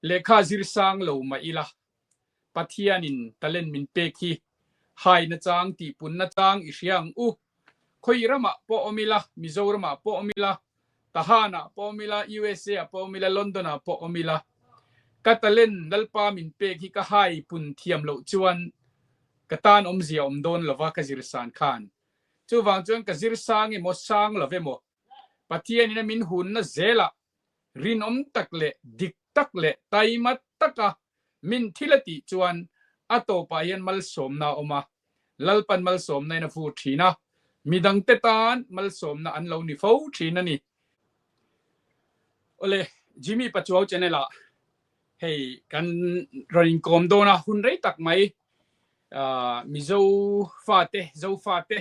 lekha zirsang lo ma ila pathianin talen min peki hai na chang ti pun na chang isyang u khoirama po omila mizorama po omila tahana po omila USA po omila London po omila katalen lalpa min peki ka hai pun thiam lo chuan katan omzia omdon lova ka zirsan khan chu wang chuan ka zirsang i mo sang love mo pathianin min hun na zela rin takle dik takle taimat taka min thilati chuan atopa yan mal somna oma lalpan mal somna na fu thina midang tetan mal somna an lo ni fo thina ni ole Jimmy pachuaw chanela hey kan rin kom dona hun rei tak mai mizo fate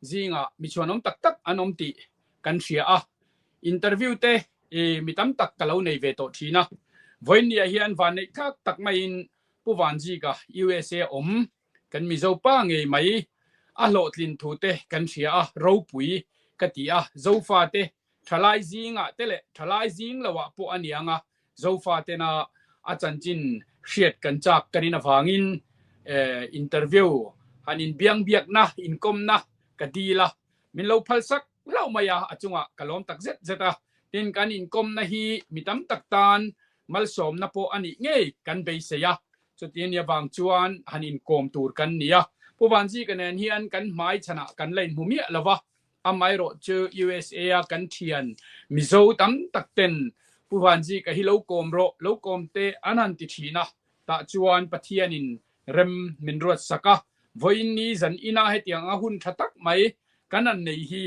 zinga michuanom tak tak anom ti kan ria a interview te mitam tak kalau nei ve to thina voin ya hian van nei khak tak mai in puwan ji ka USA kan mizo pa ngei mai a lo tlin thu te kan ria a ro pui ka ti a zo fa te thalai zinga tele thalai zing lawa po anianga zo fa te na a chanchin hriat kan chak kanina wangin interview hanin biang biak na inkom na kadila min lo phalsak lo maya achunga kalom tak zet zeta tin kan inkom na hi mitam taktan malsom na po ani nge kan beiseya so tin ya bang chuan hanin kom tur kan nia puwanji kanen hian kan mai chana kan lein humia lawa amai ro chu USA kan thian mizo tam takten puwanji ka hilo kom ro lo kom te anan ti thina ta chuan pathianin rem min ruat saka voin ni zan ina hetiang a hun thatak mai kanan nei hi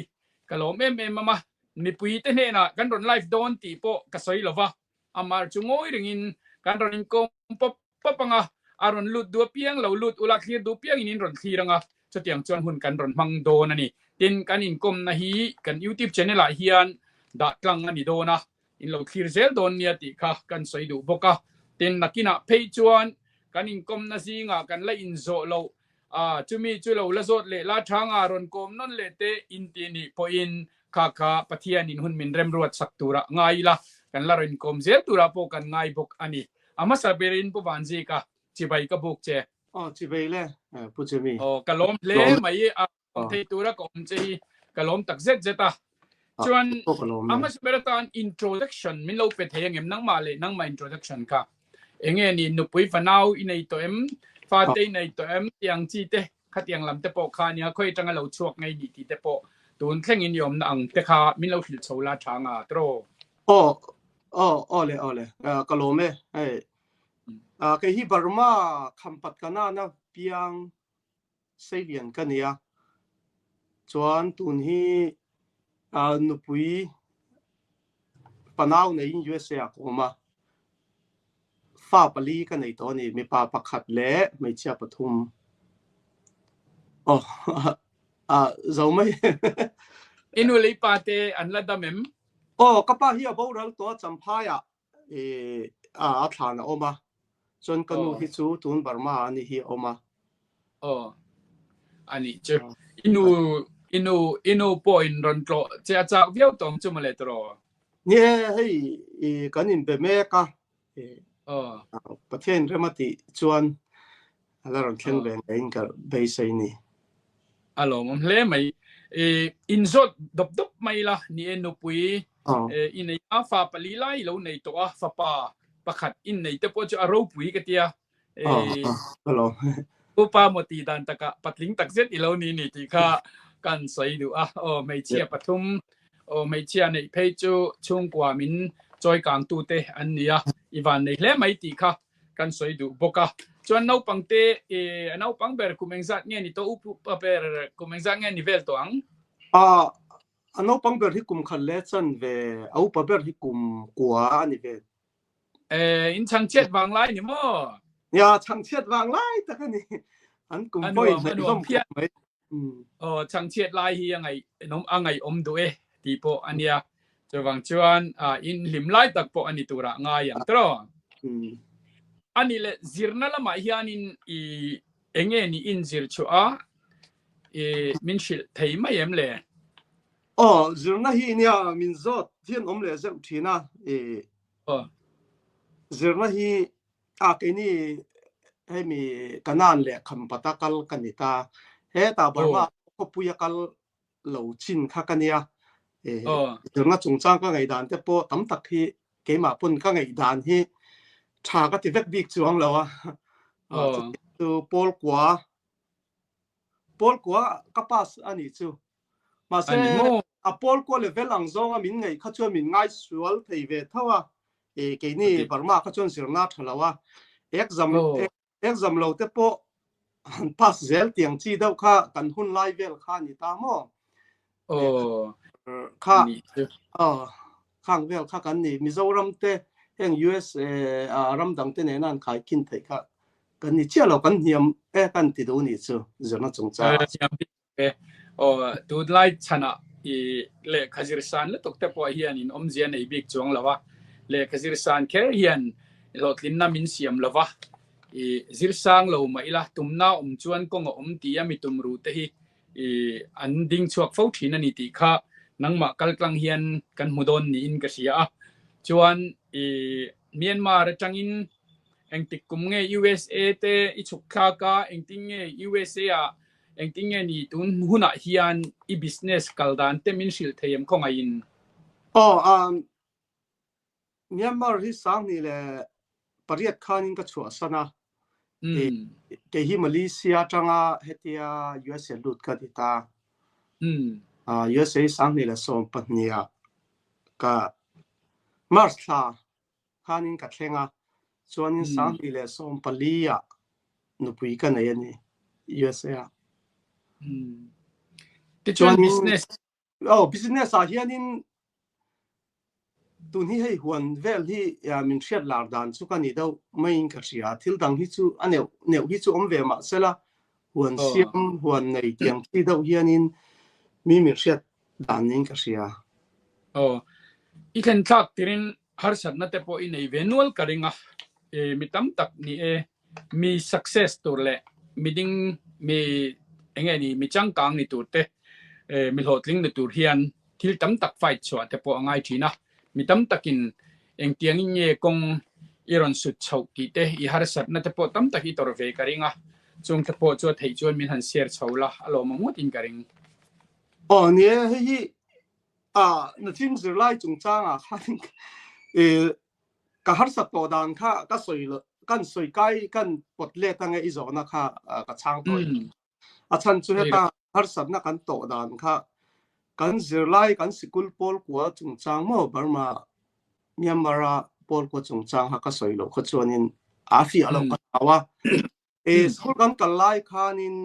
kalom mama ni pui te ne na kan ron live don ti po ka soi lova amar chungoi ringin kan ron kom pop popanga aron lut du piang lo lut ula khir du piang in ron khiranga chatiang chuan hun kan ron mang don ani tin kan in kom na hi kan YouTube channel a hian da tlang ani dona in lo khir zel don nia ti kha kan soi du boka tin nakina pei chuan kan in kom na zinga kan la in zo lo chumi chulo la zot le la thanga ron kom non le te in ti ni po in kha pathian in hun min rem ruat saktura ngai la kan la ron kom zel tura po kan ngai bok ani ama saberin po banji ka chibai ka bok che chibai le pu chumi kalom le mai thei tura kom che kalom tak zet zeta chuan ama saberatan introduction min lo pe theyang em nang ma le nang ma introduction ka enge ni nupui fanau inei to em fa te nei to em yang chi te khatiang lam te po kha nia khoi tanga lo chuak ngai ni ti te po tun thleng in yom na ang te kha min lo thil chola thanga tro ole kalome ke hi Burma khampat kana na piang salian kania chuan tun hi nupui panau nei USA koma fa pali ka nei to ni mi pa pakhat le mai chia pathum zomai inu le pa te an la damem kapa hi abo ral to champha ya thana oma chon kanu hi chu tun Burma ani hi oma ani che inu point ron tlo cha cha viau tong chumale tro nie hei kanin be me ka pathian remati chuan alaron thlen ben in ka beisai ni alom hle mai inzot dop mai la ni enu pui in a fa pali lai lo nei to a fa pa pakhat in nei te po chu aro pui ka tia alo upa moti dan taka patling takzet ilo ni ti kha kan sai du mai chia pathum mai chia nei phei chu chung kwa min choi kang tu te an nia iwan nei hle mai ti kha kan soi du boka chuan no pangte no pangber kumengzat nge ni to upu paper kumengzat nge ni vel to ang no pangber hi kum khalle chan ve au paper hi kum kwa ani ve in chang chet wang lai ni mo ya chang chet wang lai ta ni an kum poi ve lom phia chang chet lai hi angai om du ti po ania chawang chuan in lim lai tak po ani tura nga yang tro ani le zirna la ma hianin enge ni in zir chua min shil thei mai em le zirna hi nia min zot thian om le zeu thina zirna hi cái này hay mi kanan le kham patakal kanita he ta Burma ko puyakal lo chin kha kania zirna chungchang ka ngai dan te po tam tak hi ke ma pun ka ngai dan hi tha ka ti vek bik chuang lo tu pol kwa kapas ani chu ma se a pol ko le velang zong a min ngai kha chu min ngai sual thei ve thawa ke ni Burma kha chon sirna thalawa exam lo te po pass zel tiang chi dau kha kan hun lai vel kha ni ta mo kha khang vel kha kan ni Mizoram te heng US ram dang te ne nan khai kin thei kha kan ni chia lo kan hiam kan ti do ni chu zona chung cha tu lai chana i le Kyrgyzstan le tok te po hian in omzian ei bik chuang lawa le Kyrgyzstan ke hian lotlin na min siam lawa i zirsang lo ma ila tumna chuan ko nga ti ami tumru te hi i an ding chuak fo thina ni ti kha nangma kalklang hian kan mudon ni in ka sia chuan i Myanmar changin engtik kum nge USA te i chukha ka engting nge USA a engting nge ni tun huna hian i business kaldan te min sil theyem khonga in Myanmar hi sang ni le pariat khanin ka chua sana ke hi Malaysia changa hetia USA lut ka dita USA sang ni le som patnia ka marsla khanin ka thenga chuanin sang ni le som palia nupui ka nei ani USA te chuan business a hianin tun hi hei huan vel hi min thiat lar dan chu kan ni do main ka ria thil dang hi chu aneu hi chu om ve ma sela huan siam huan nei tiang thi do hianin min thiat dan ning ka ria i khen thak tirin har sat na te po i nei venual karinga mi tam tak ni mi success tur le mi ding mi enge ni mi changkang ni tur te mi hlotling ni tur hian thil tam tak fight chwa te po angai thina mi tam takin eng tiang in ye kong iron sut chau ti te i har sat na te po tam tak i tor ve karinga chung te po chu thei chuan min han share chaula alo ma ngot in karing ni hi na tin zir lai chung chang khan ka har sat to dan kha ka soi kan soi kai kan pot le tang e zo na kha ka chang to a chan chu heta har sat na kan to dan kha kan zir lai kan sikul pol kwa chung chang mo Burma Myanmar pol ko chung chang ha ka soi lo kho chuanin fi alo ka awa skul kan kal lai khanin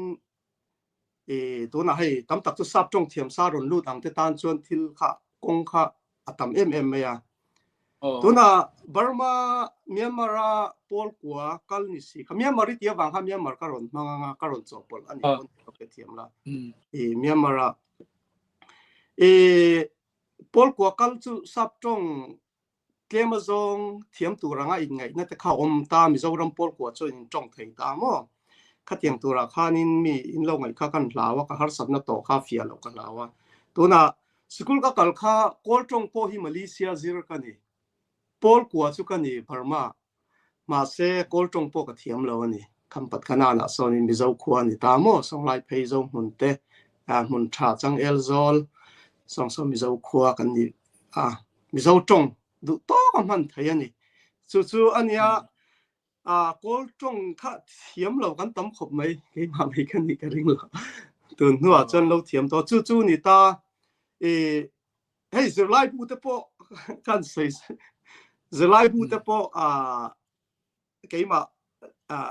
to na hei tam tak chu sap tong thiam sa ron lut ang te tan chuan thil kha kong kha atam ya to na Burma Myanmar pol kwa kal ni si kha Myanmar ti awang kha Myanmar ka ron manga ka ron chopol ani kon ke thiam la Myanmar pol kwa kal chu sap tong Amazon thiam turanga in ngai na te kha om ta Mizoram pol kwa chu in tong thei ta mo kha tiang tura khanin mi in lo ngai kha kan lawa ka har sabna to kha fia lo ka lawa tuna school ka kal kha kol tong po hi Malaysia zir ka ni pol kwa chu ka ni Burma ma se kol tong po ka thiam lo ani kham pat khana na so ni Mizo khwa ni ta mo song lai phei zo mun te mun tha chang el zol song so Mizo khwa kan ni Mizo tong du to ka man thai ani chu ania kol trong kha thiam lo kan tam khop mai ke ma mai kan ni ka ring lo tun nuwa chan lo thiam to chu ni ta hei zir lai bu te po kan sei zir lai bu te po ke ma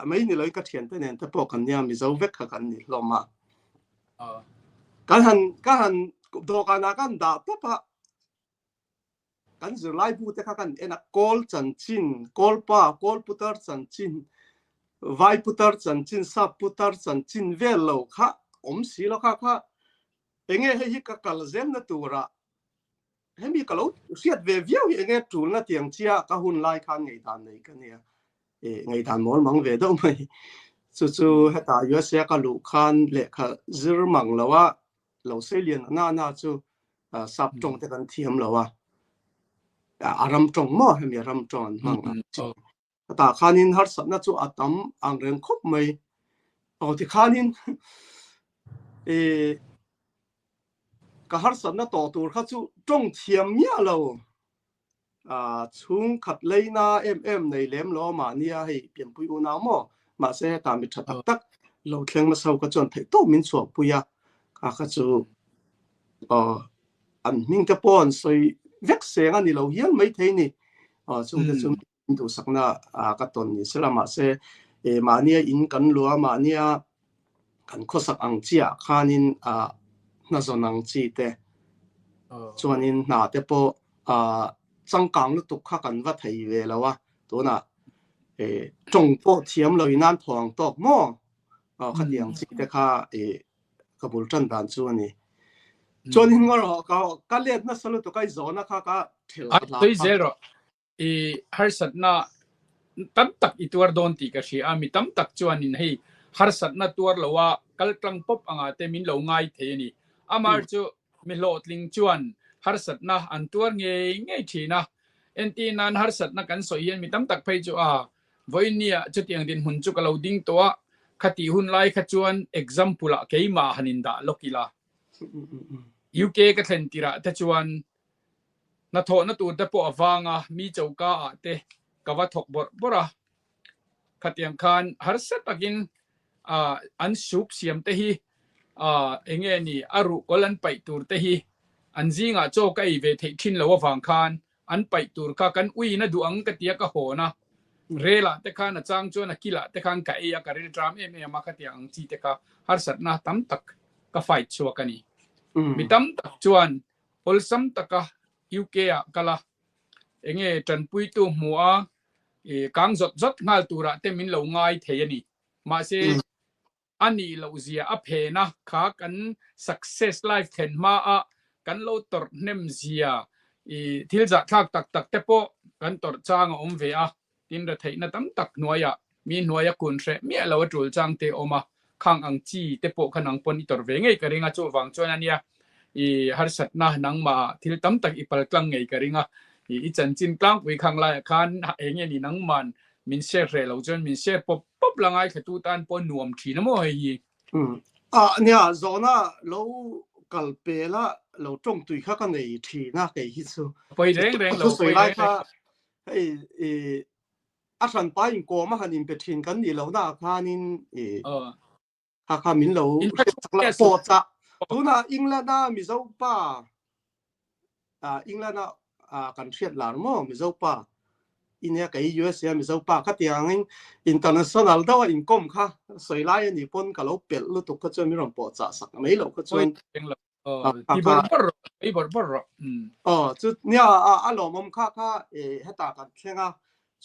mai ni loi ka thian te nen te po kan nya mi zo vek kha kan ni lo ma kan han do kana kan da to pa kan zir lai bu te kha kan ena kol chan chin kol pa kol putar chan chin vai putar chan chin sa putar chan chin vel lo kha om si lo kha enge hi ka kal zen na tura hemi ka lo siat ve viau enge tul na tiang chia ka hun lai khan ngei dan nei ka nia ngei dan mol mang ve do mai chu heta USA ka lu khan le kha zir mang lawa lo selian na chu sap tong te kan thiam lawa aram tong mo hemi aram tong mang ta khanin har sat na chu atam ang reng khop mai ti khanin ka har sat na to tur kha chu tong thiam mia lo chung khat leina em nei lem lo ma nia hei pian pui u na mo ma se ta mi that tak lo thleng ma sau ka chon thei to min chuak puya kha chu an ming te pon soi vek seng ani lo hial mai thei ni chung te chung du sakna ka ton ni selama se ma nia in kan lua ma nia kan khosak ang chia khanin na zonang chi te chuanin na te po changkang lu tuk kha kan va thei ve lawa to na chong po thiam lo inan thong tok mo khatiang chi te kha kabul chan dan chu ani chuanin ngor ka let na salu to kai zona kha ka thel la toi zero har sat na tam tak ituar don ti ka shi ami tam tak chuanin hei har sat na tuar lawa kal tlang pop anga te min lo ngai the ni amar chu mi lo tling chuan har sat na an tuar nge thina enti nan har sat na kan so hian mi tam tak phei chu voinia chutiang din hun chu ka lo ding to khati hun lai kha chuan example a keima hanin da lokila UK ka thlen tira ta chuan na tho na tur te po awanga mi chauka te kawa thok bora khatiang khan har sat takin an sup siam te hi enge ni aru kolan pai tur te hi an zinga cho kai ve thei thin lo wang khan an pai tur ka kan ui na du ang ka tia ka ho na rela te khan chang cho na kila te khan ka e ka rel tram ma ka tia ang chi te ka har sat na tam tak ka fight chu ka ni mi tam tak chuan olsam taka UK a kala enge tran pui tu mua kang zot ngal tura te min lo ngai theyani ma se ani lo zia a phe na kha kan success life then ma a kan lo tor nem zia thil za thak tak te po kan tor chang om ve a tin ra theina tam tak noya mi noya kun re mi lo tul chang te oma khang ang chi te po khanang pon tor ve ngei ka ringa chu wang chon ania har sat na nang ma thil tam tak ipal klang ngei ka ringa i chan chin klang wi khang la khan enge ni nang man min share re lo jon min share pop langai khatu tan pon nuam thi na mo hi nia zona lo kalpela lo tong tui kha ka nei thi na ke hi chu poi reng lo poi lai kha a san pa in ko ma hanin pe thin kan ni lo na khanin kha min lo la po cha tu na England na mi zo pa England na kan thiat lar mo mi zo pa inia kai US ya mi zo pa kha tiang international da in kom kha soi lai ni pon ka lo pel lu tu ka chon mi rom po cha sak mai lo ka chon bor chu nia a lo mom kha heta kan thenga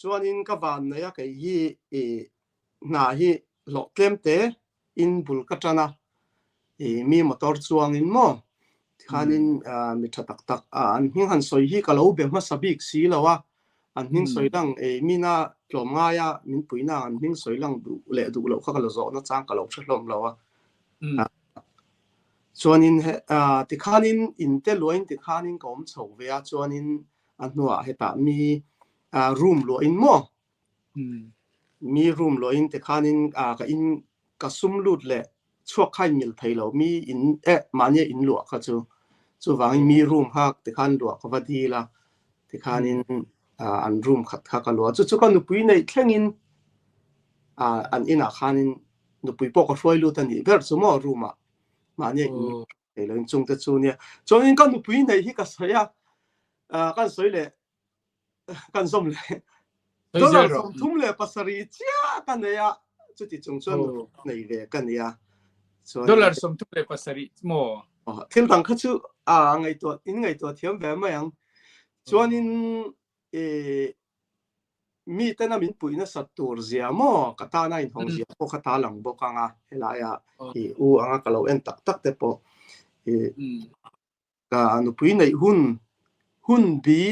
chuanin ka van na ya kai hi na hi lo tlem te in bul ka tana mi motor chuang in mo khanin mi tha tak an hing han soi hi ka lo be ma sabik si lawa an hing soi dang mi na tlom nga ya min puina an hing soi lang du le du lo kha ka lo zo na chang ka lo thlom lawa chuanin ti khanin in te loin ti khanin kom chho ve a chuanin an nuwa heta mi room lo in mo mi room lo in te khanin ka in ka sum lut le chuak khai mil thei lo mi in mania in lo kha chu wang mi room hak te khan lo ka va di la te khanin an room khat kha ka lo chu kan nu pui nei thlengin an ina khanin nu pui po ka hroi lu ta ni ber chu mo room a mania in te lo in chung te chu nia chuan kan nu pui nei hi ka soya kan soi le kan som le dollar som thum le pasari chia kan ya chu ti chung chuan nei ve kan ya dollar som thum le pasari mo thil dang kha chu ngai to thiam ve ma yang chuanin mi tena min puina satur zia mo kata na in hong zia ko kata lang bo kanga helaya u anga kalo en tak te po ka anu puina hun bi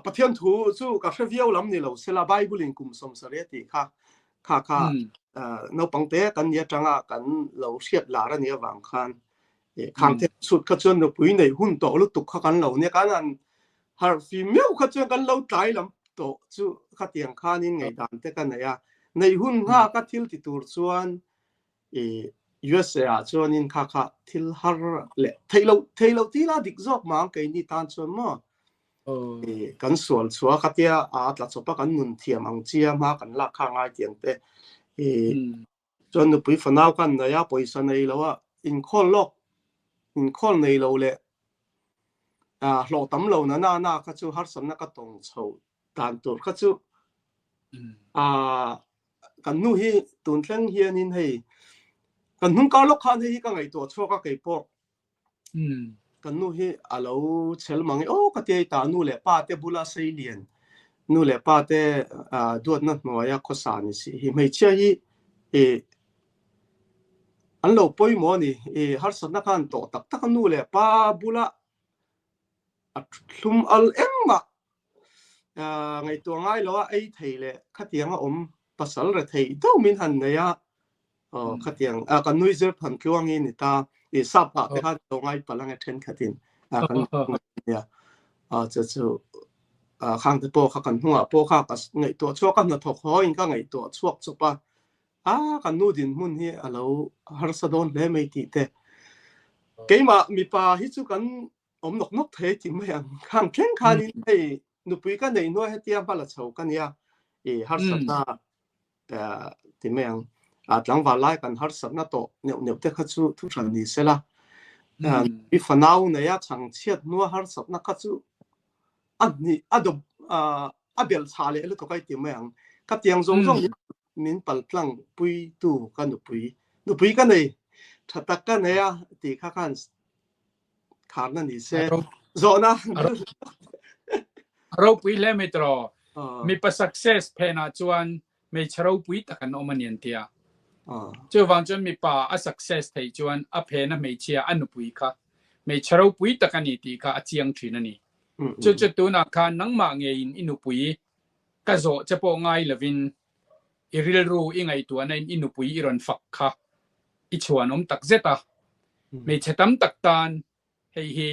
pathian thu chu ka hreviau lam ni lo sela bible in kum som sareti kha no pangte kan ya tanga kan lo hriat la ra nia wang khan khang te sut kha chon no pui nei hun to lu tuk kha kan lo ne kan an har female kha chu kan lo tai lam to chu kha tiang khanin ngai dan te kan ya nei hun nga ka thil ti tur chuan USA chuan in kha thil har le thailo ti la dik zok mang ke ni tan chuan mo kan sual chua kha tia tla chopa kan nun thiam ang chia ma kan la kha ngai tiang te chuan nu pui fanau kan na ya poisa nei lo wa in khol nei lo le lo tam lo na kha chu har sam na ka tong chho tan tur kha chu kan nu hi tun thleng hian in hei kan hun ka lo khan hi ka ngai to chho ka ke po kan nu hi alo chel mangi ka te ta nu le pa te bula sei lian nu le pa te duat na no ya kho sa ni si hi mai che hi an lo poi mo ni har san na kan to tak nu le pa bula thum al emma ngai to ngai lo ai thei le khatianga pasal ra thei do min han ne ya khatiang kan nui zer phan kyuang ni ta sa pa te kha to ngai palang a then khatin kan ya chu khang te po kha kan hunga po kha ka ngai to chok kan na thok ho in ka ngai to chuak chupa kan nu din mun hi alo har sa don le mai ti te keima mi pa hi chu kan nok the ti mai ang khang khen khan in ei nu pui ka nei no he tia bala chho kan ya har sa na ti mai ang tlang va lai kan har sa na to neu te kha chu thu than ni sela bi fanau na ya chang chiat no har sa na kha chu ani adom abel chale lu to kai ti mai ang ka tiang zong min pal tlang pui tu kan nu pui ka nei thatak ka ne ya ti kha kan khar na ni se zona ro pui le metro mi pa success phena chuan me chro pui takan omanian tia chu wang chuan mi pa a success thei chuan a phena me chia anu pui kha me chro pui takani ti kha achiang thina ni chu tu na kha nangma nge in inu pui ka zo chapo ngai lovin iril ru ingai tu anain inu pui iron fak kha i chuan tak zeta me chetam tak tan hei hi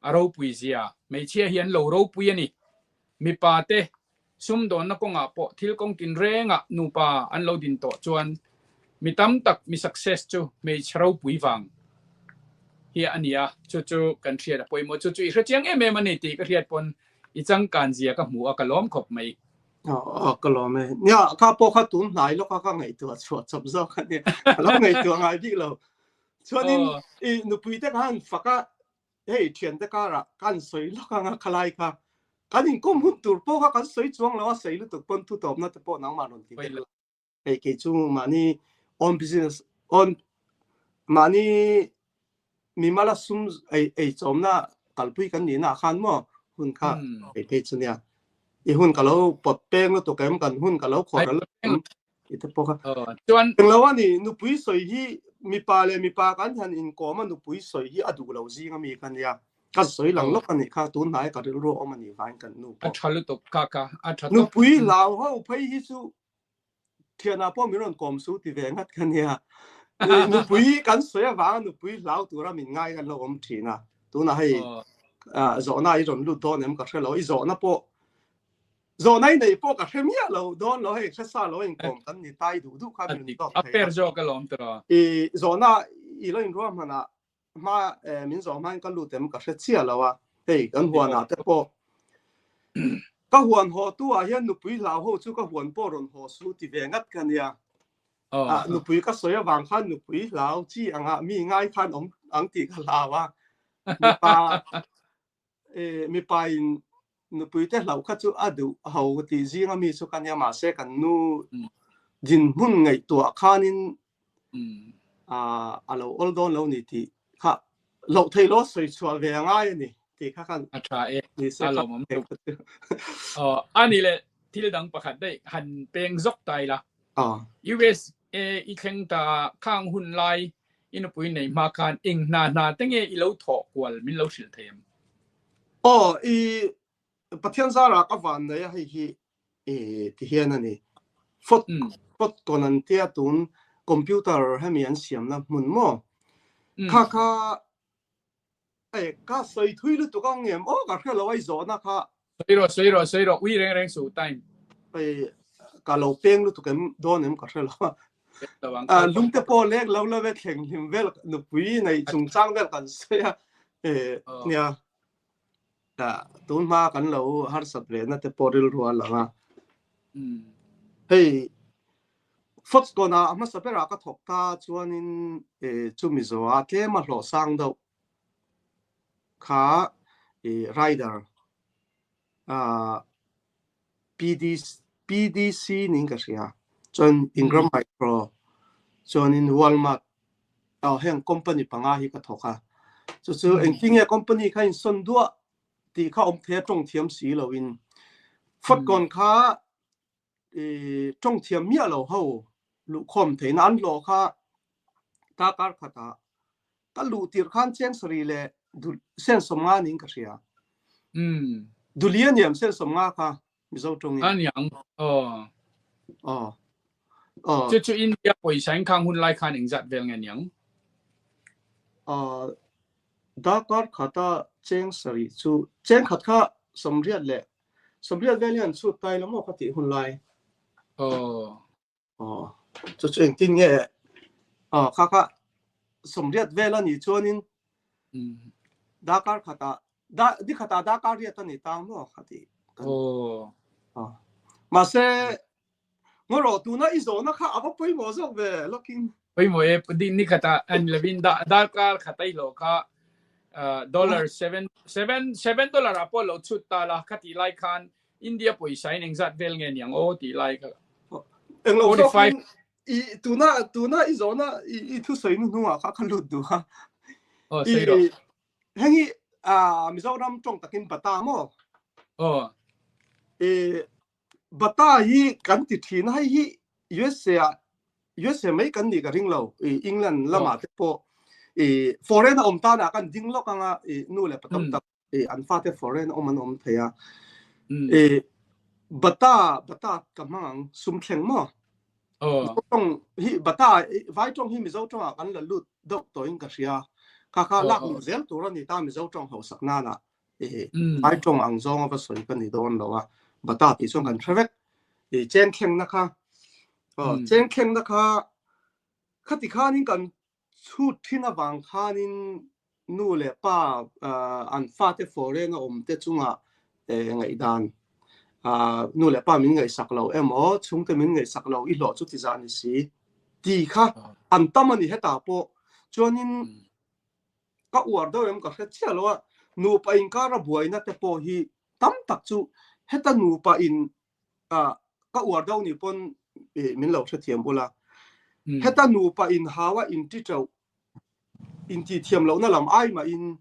aro pui zia me chia hian lo ro pui ani mi pa te sum don na ko nga po thil kong tin renga nu pa an lo din to chuan mi tam tak mi success chu me chro pui wang hi ania chu kan thia poi mo chu i hriang mani ti ka riat pon i chang kan zia ka mu ka lom khop mai ka lo me nya ka po kha tun nai lo ka ngai tu chuat chop zo kha ni lo ngai tu ngai bi lo chuanin nu pui te kan faka hei thian te ka ra kan soi lo ka nga khalai ka kanin kom hun tur po kha kan soi chuang lo sei lu tu pon tu top na te po nang ma ron ti hei ke chu mani on business on mani mi mala sum ai chom na kalpui kan ni na khan mo hun kha pe chu nia hun ka lo pot peng lo to kem kan hun ka lo khor lo ite po kha chuan lo ani nu pui soi hi mi pa kan han in ko ma nu pui soi hi adu lo ji nga mi kan ya ka soi lang lo kan ni kha tu nai ka ro o mani vain kan nu a thalu to ka a thalu nu pui lao ho phei hi chu thiana po mi ron kom su ti ve ngat kan ya nu pui kan soi wa nu pui lao tu ra min ngai kan lo om thina tu na hei zo na i ron lu do nem ka thelo i zo na po zo nai nei po ka hemia lo don lo hei sa lo in kom kan ni tai du kha mi to a per jo ka lom tra zo na i lo in ro mana ma min zo man kan lu tem ka hre chia lo wa hei kan huan na te po ka huan ho tu a hian nu pui la ho chu ka huan po ron ho su ti ve ngat kan ya nu pui ka soya wang khan nu pui lao chi anga mi ngai khan ang ti ka la wa mi pa in nu pui te lau kha chu adu ho ti zinga mi chu kan ya ma se kan nu din mun ngai to khanin alo ol don lo ni ti kha lo thei lo soi chwa ve ngai ni ti kha kan atra ni se alo mom ani le thil dang pakhat dai han peng zok tai la USA i kheng ta khang hun lai inu pui nei ma khan ing na tenge i lo tho kwal min lo sil them i pathian zara ka van na ya hi ti hian ani fot konan tia tun computer hemian siam na mun mo kha cá sợi thui lúc tụi con em cả cái lâu ấy gió na khá soi rồi uy reng số time cả lâu peng lúc tụi em đón em cả cái lâu lung te po lek lâu lâu về thèn him về nụ quý này chung trang về cần soi nha tụi mà cần lâu har sắp về na te po ril ruột là hey phật con à mà sắp ra cái thọc ta cho nên chú mi zo cái mà lo sang đâu khá rider PDC nín cái gì à chọn Ingram Micro chọn in Walmart hẹn company bằng ai cái thọc à chú anh kinh nghiệm company khai xuân đua thì khai ông thế trong thiểm sĩ lâu in phật con khá trong thiểm mía lâu hậu lũ khom thế nan lo khá ta cả khát ta cái lũ tiệt khan chen sari le sen som nga nín cái gì à du liên niệm sen som nga khá mi dâu trong anh yang chú India bồi sản khang hun lai khan hình giật về nghe yang đã có khát ta chen sari chú chen khát khá som riết về liền chú tay lắm mà khát ti hun lai chú anh tin nghe khá som riết về là nhỉ cho nên đã có khát ta đi khát ta đã có riết ta nhỉ ta mà khát ti mà sẽ ngồi rồi tụi nó ít rồi nó khác áp bấy mỏ rồi về looking bấy mỏ đi ní khát ta anh là viên đã có khát ta lo khá $7 áp lo chút ta là khát ti lai khan India bồi sản hình giật về nghe yang ti lai cái anh lâu rồi tụi nó ít rồi nó ít thu sấy nữa à khác lụt đủ ha sấy rồi hay nghĩ Mizoram trong takin bata mo bata hi kan ti thin hai hi USA mấy kan ni ka ring lo England lama te po foreign om ta na kan ding lo ka nga nu le patam tak an fa te foreign om an om thaya bata kamang sum thleng mo trong hi bata vai trong hi mi zo trong kan la lut dok to in ka ria kha lak mi zel tu ra ni ta mi zo trong ho sak na na vai trong ang zong va soi kan ni don lo wa bata ti song kan traffic chen kheng na kha chen kheng na kha khati kha nin kan chu thina wang kha nin nu le pa an fa te foreign om te chunga ngai dan nu le pa min ngai sak lo emo chung te min ngai sak lo I lo chu ti za ni si ti kha an tamani heta po chuanin ka uar do em ka chia lo nu pa in ka ra buai na te po hi tam tak chu heta nu pa in ka uar do ni pon min lo thia thiam bula heta nu pa in hawa in ti chau in ti thiam lo na lam ai ma in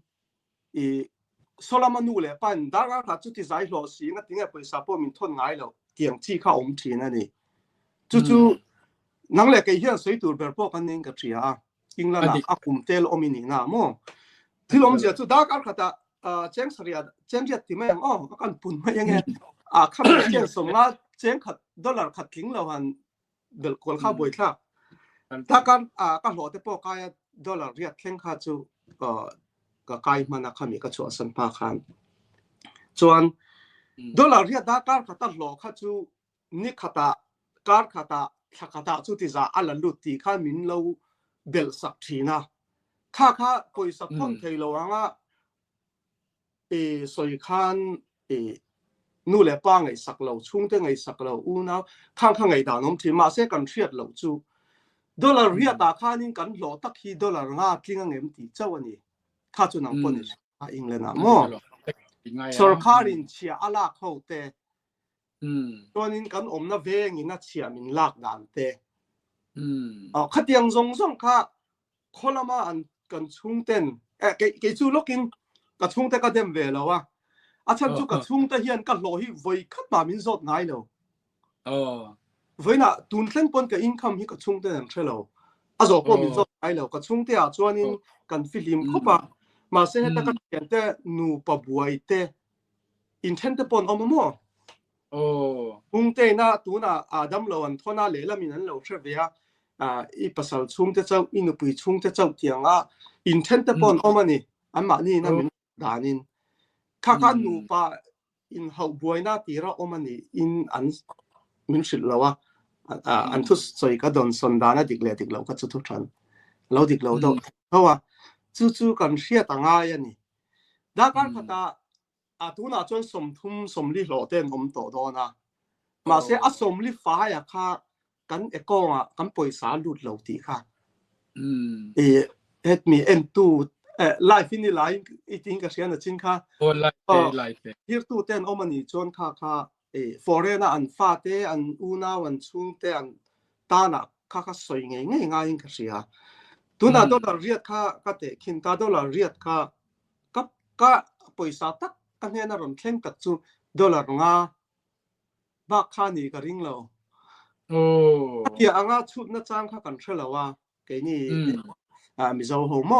Solomon le pan dara ka chu ti zai lo si nga tinga paisa po min thon ngai lo tiang chi kha om thi na ni chu nang le ke hian sei tur ber po kan ning ka thia ingla na akum tel omini na mo thilom ja chu da ka khata cheng saria cheng jet ti mai kan pun ma yang kha chen som nga cheng khat dollar khat king lo han bel kol kha boi thla ta kan ka lo te po ka dollar riat thleng kha chu ka kai mana khami ka chu san pa khan chuan dollar riat da kar khata lo kha chu ni khata kar khata thakata chu ti za ala lut ti kha min lo bel sak thina kha poisa thon thei lo anga soi khan nu le pa ngai sak lo chung te ngai sak lo u na khang ngai da nom thi ma se kan thiat lo chu dollar riat ta khanin kan lo tak hi dollar nga tlinga ngem ti chawani kha chu nang pon England na mo sarkarin chia ala khote tonin kan omna veng ina chia min lak dan te khatiang zong kha kholama an kan chungten ke chu lokin ka chungte ka dem ve lo wa achan chu ka chungte hian ka lo hi voi khat ma min zot ngai lo voina tun thleng pon ka income hi ka chungte an thelo azo ko min zot ngai lo ka chungte a chuanin kan film khopa ma se heta ka te nu pa buai te intente pon omomo ungte na tuna adam lo an thona le lamin an lo threya I pasal chungte chau inu pui chungte chau tianga intente pon omani anh mà ni na mình đàn in khá nụ pa in hậu buổi na tira ôm anh in anh mình xịt lâu anh thut soi cái đòn son đàn địch lâu cái chút thằng lâu địch lâu đâu thôi chú cần xia tang ai anh đã cái ta tu na chọn som li lộ tên hôm tổ na mà sẽ som li phá ya kháกันเอกงกันปล่อยสารหลุดเหล่าตีค่ะเฮ็ดมีตู้ไลฟ์นี่ไลฟ์อีทิ้งกับเสียนะจริงค่ะไลฟ์ฮีร์ตู้เต้นมันนี่จนค่ะฟอเรนอันฟาเตอันอูนาอันชุงเตอันตานะค่ะสวยง่ายกับเสียตัวน่ะดอลลาร์เรียดค่ะก็เตะคินตาดอลลาร์เรียดค่ะก็ปล่อยสารตักกันเนี่ยนะรำเข่งกับจูดอลลาร์งาบักค่านี่ก็ริ่งเราเกี่ยงชุดนั่งจ้างข้ากันเชื่อแล้วว่าแกนี่มิโซโฮโม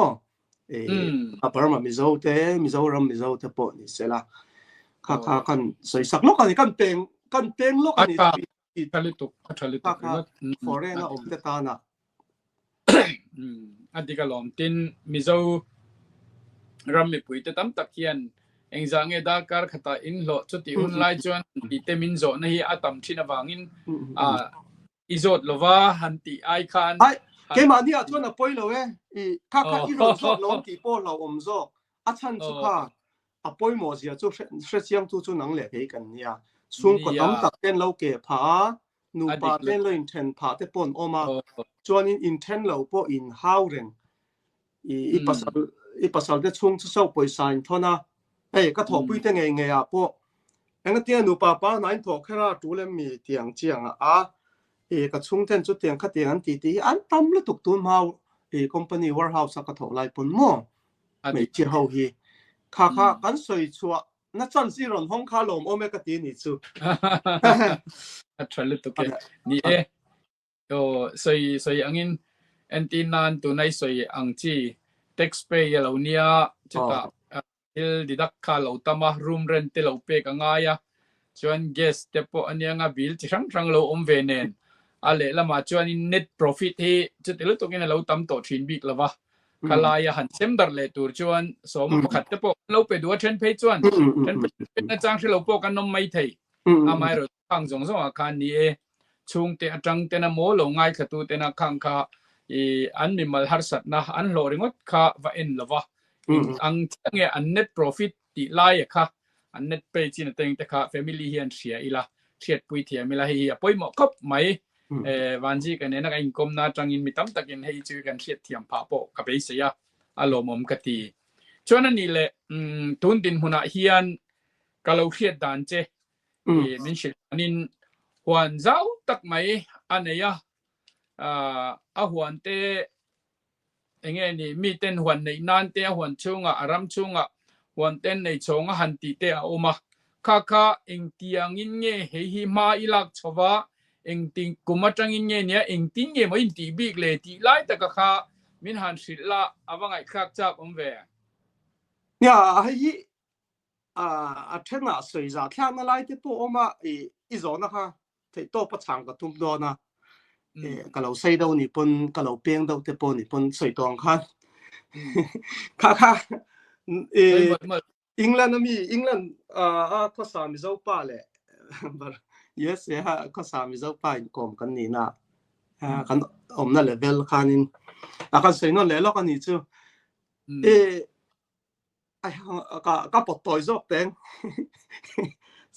ปาร์มามิโซเตมิโซรัมมิโซเตปนี่เสร็จละข้ากันสวยสักโลกอันนี้กันเป็นโลกอันนี้ทะเลตุกฟอเรนอมเตตานะอันที่กลอมตินมิโซรัมมิปุยเตตั้มตะเคียนเองจังเอดาการขัดอินโลจุดที่หุ่นไล่จวนอีเตมินโซนะฮีอาตัมชินาวางินอีโซดโลวาฮันติไอคานเกมันนี่จวนอ่ะปอยเลยข้าอีโรโซโลกี่ปอเราอมโซชันสุขาปอยหมอเสียจุดเสียงจุดนังเหล็กให้กันเนี่ยช่วงก่อนตักเต้นเราเก็บผาหนูปาเต้นเลยอินเทนผาเตปนออกมาจวนอินเทนเราปออินฮาวเรงอีภาษาเด็กช่วงจะเศร้าปอยสายท่อนะก็ถอดปุ้ยได้ไงพวกเอ็งก็เตียงหนูป้าไหนถอดแค่ละจูเล่มมีเตียงเจียงก็ช่วงเต้นจุดเตียงขัดเตียงอันตีอันตั้มเลยตุกตุนมาคอมพานีวอร์เฮาส์ก็ถอดลายปนมั่วไม่เจียวฮีข้ากันสวยชัวนั่นจันสิรอนห้องคาลมโอเมก้าตีนี่ชัวทะเลตุกนี่สวยอังอินแอนตินานตัวในสวยอังจีเท็กซ์เพย์เหล่านี้จุดดิดักคาเหล่าตามรูมเรนต์เหล่าเปกง่ายจวนเกสเตปอันยังบิลที่ช่างเหล่าอมเวเนนอะไรละมาจวนเน็ตโปรฟิตที่จุดเลือดตัวนี้เหล่าตามตัวทินบิกละวะคลายหันเซมดัร์เลตัวจวนสมขัดเตปเหล่าเปดัวเชนเพจวนเชนเป็นอาจารย์ที่เหล่าปกันนมไม่ไทยไม่รู้ทางจงสงอาคารนี้ช่วงเตะจังเตนะโมเหล่าง่ายขัดตัวเตนะข้างข้าอันมีมาหาสัตนะอันหล่อริงวัดข้าว่าเอ็นละวะอังเงี้ยอัน net profit ติไล่ค่ะอัน net pay จีนเต็งแต่ค่ะ family เฮียนเสียอีละเสียปุยเทียมิละเฮียปุยหมอกบไหมวันจีกันเนี่ยนักอินคอมน่าจังอินมีตั้มตะกินให้จือกันเสียเทียมพาโปกับไปเสียอารมณ์มกติช่วงนั้นนี่แหละทุนดินหุนาเฮียนก็เราเสียดันเจมินเชนินหวนเจ้าตักไหมอันเนี่ยหวนเตเองนี่มีเต้นหวนในนานเตะหวนช่วงอารมณ์ช่วงหวนเต้นในช่วงหันตีเตะออกมาข้าเองตียงอินเงี้ยเฮีมาอีลักชวะเองติงกุมาจังอินเงี้ยเนี่ยเองติงเงี้ยไม่ตีบิกเลยตีไล่แต่ข้ามินหันสิละอาวังไอ้ข้าจับอมเวเนี่ยไอ้เทน่าสวยจ้ะแค่นั้นไล่ที่ตัวออกมาอีโซนะคะที่ตัวประชังกับทุ่มโดนะก็เราใส่ดาวญี่ปุ่นก็เราเปียงดาวญี่ปุ่นสวยตรงกันค่ะอังกฤษมีอังกฤษข้อสามมิโซป้าเลยyes ข้อสามมิโซป้าอินคอมกันนี่นะกันอมนั่นเลเวลกันนี่กันสวยนั่นเลยแล้วกันนี่จูก็ปลดต่อยจบเต็ง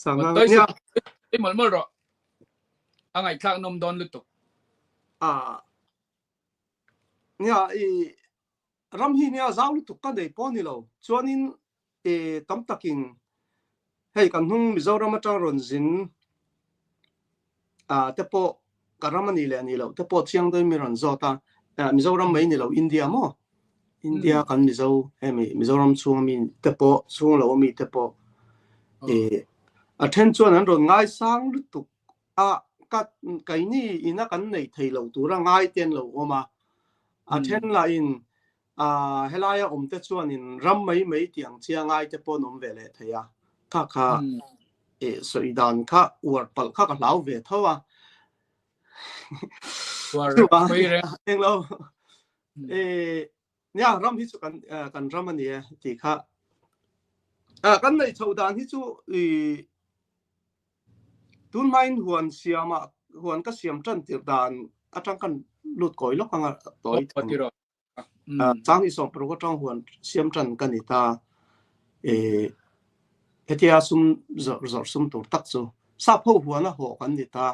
สังเกตเนี่ยเหมือนหรออะไรคลางนมโดนลุตุเนี่ยรำฮีเนี่ยจะเอาตุกกันได้ปอนี่เราชวนนินตั้มตะกินให้กันหุ่งมิโซรามาจังรอนซินแต่พอการามันนี่แหละนี่เราแต่พอเชียงได้มีรันโซตามิโซรามไม่นี่เราอินเดียมั้งอินเดียกันมิโซมิโซรามช่วงมีแต่พอช่วงเรามีแต่พอเทนชวนนั้นรอนง่ายสร้างลุตุกก็ไก่นี่อินักกันในไทยเราตัวร่างง่ายเตียนเราออกมาเช่นละอินเฮลายอมเตชวนินรำไม่เตียงเชียงง่ายจะปนอมเวเลทยาข้าสวยดันข้าอวดปลข้าก็เล่าเวทว่าว่าเองเรา nha ram hi chu kan ram ani ti kha kan nei chodan hi chu tun main huan siama huan ka siam tran tir dan atang kan lut koi lo kanga toi ti ro chang i som pro ko tang huan siam tran kan ita hetia sum zor sum tur tak chu sa pho huan a ho kan ita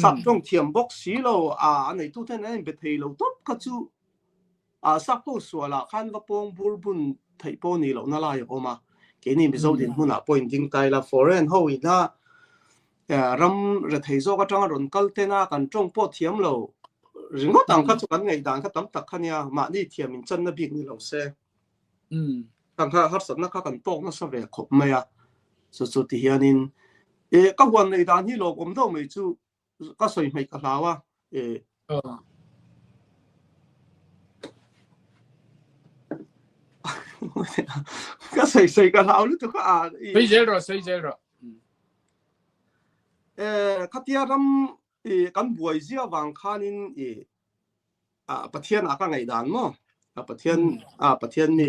sa tong thiam box si lo nei tu ten nei be thei lo top ka chu sa pho suala khan va pong bur bun thei po ni lo na la yo ma ke ni mi zo din huna pointing tai la foreign ho ina ram re thei zo ka tang ron kal te na kan tong po thiam lo ringo tang kha chu kan ngai dan kha tam tak khania ma ni thiam in chan na bik ni lo se tang kha har sat na kha kan tok na sa ve khop ma ya chu ti hianin ka huan nei dan hi lo om do mai chu ka soi mai ka lawa ka sei ka lau lu tu ka sei zel ro khatia ram kan buai zia wang khanin pathian aka ngai dan mo pathian ni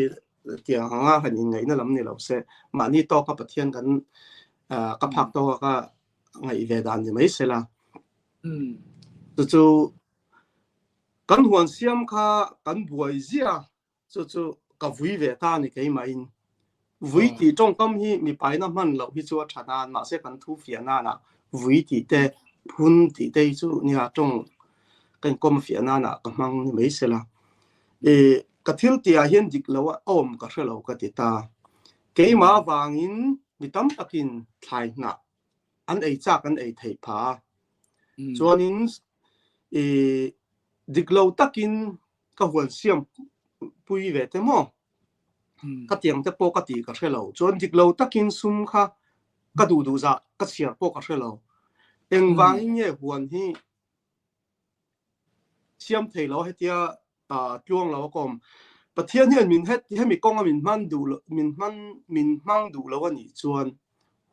tia hanga hanin ngai na lam ni lo se mani to ka pathian kan ka phak to ka ngai ve dan ni mai se la chu kan huan siam kha kan buai zia chu ka vui ve ta ni ke ma in vui ti trong kam hi mi pai na man lo hi chu thana ma se kan thu fia na vui ti te phun ti te chu ni a trong kan kom fia na ka mang ni mai se la ka thil ti a hian dik lo om ka hrelo ka ti ta ke ma wangin mi tam takin thlai na an ei cha kan ei thei pha chuanin dik lo takin ka huan siam pui ve te mo ka tiang te po ka ti ka hrelo chuan dik lo takin sum kha ka du za ka chiar po ka hrelo eng wangin ye huan hi siam thei lo hetia tluang lo kom pathian hian min het he mi kong min man du min mang du lo ani chuan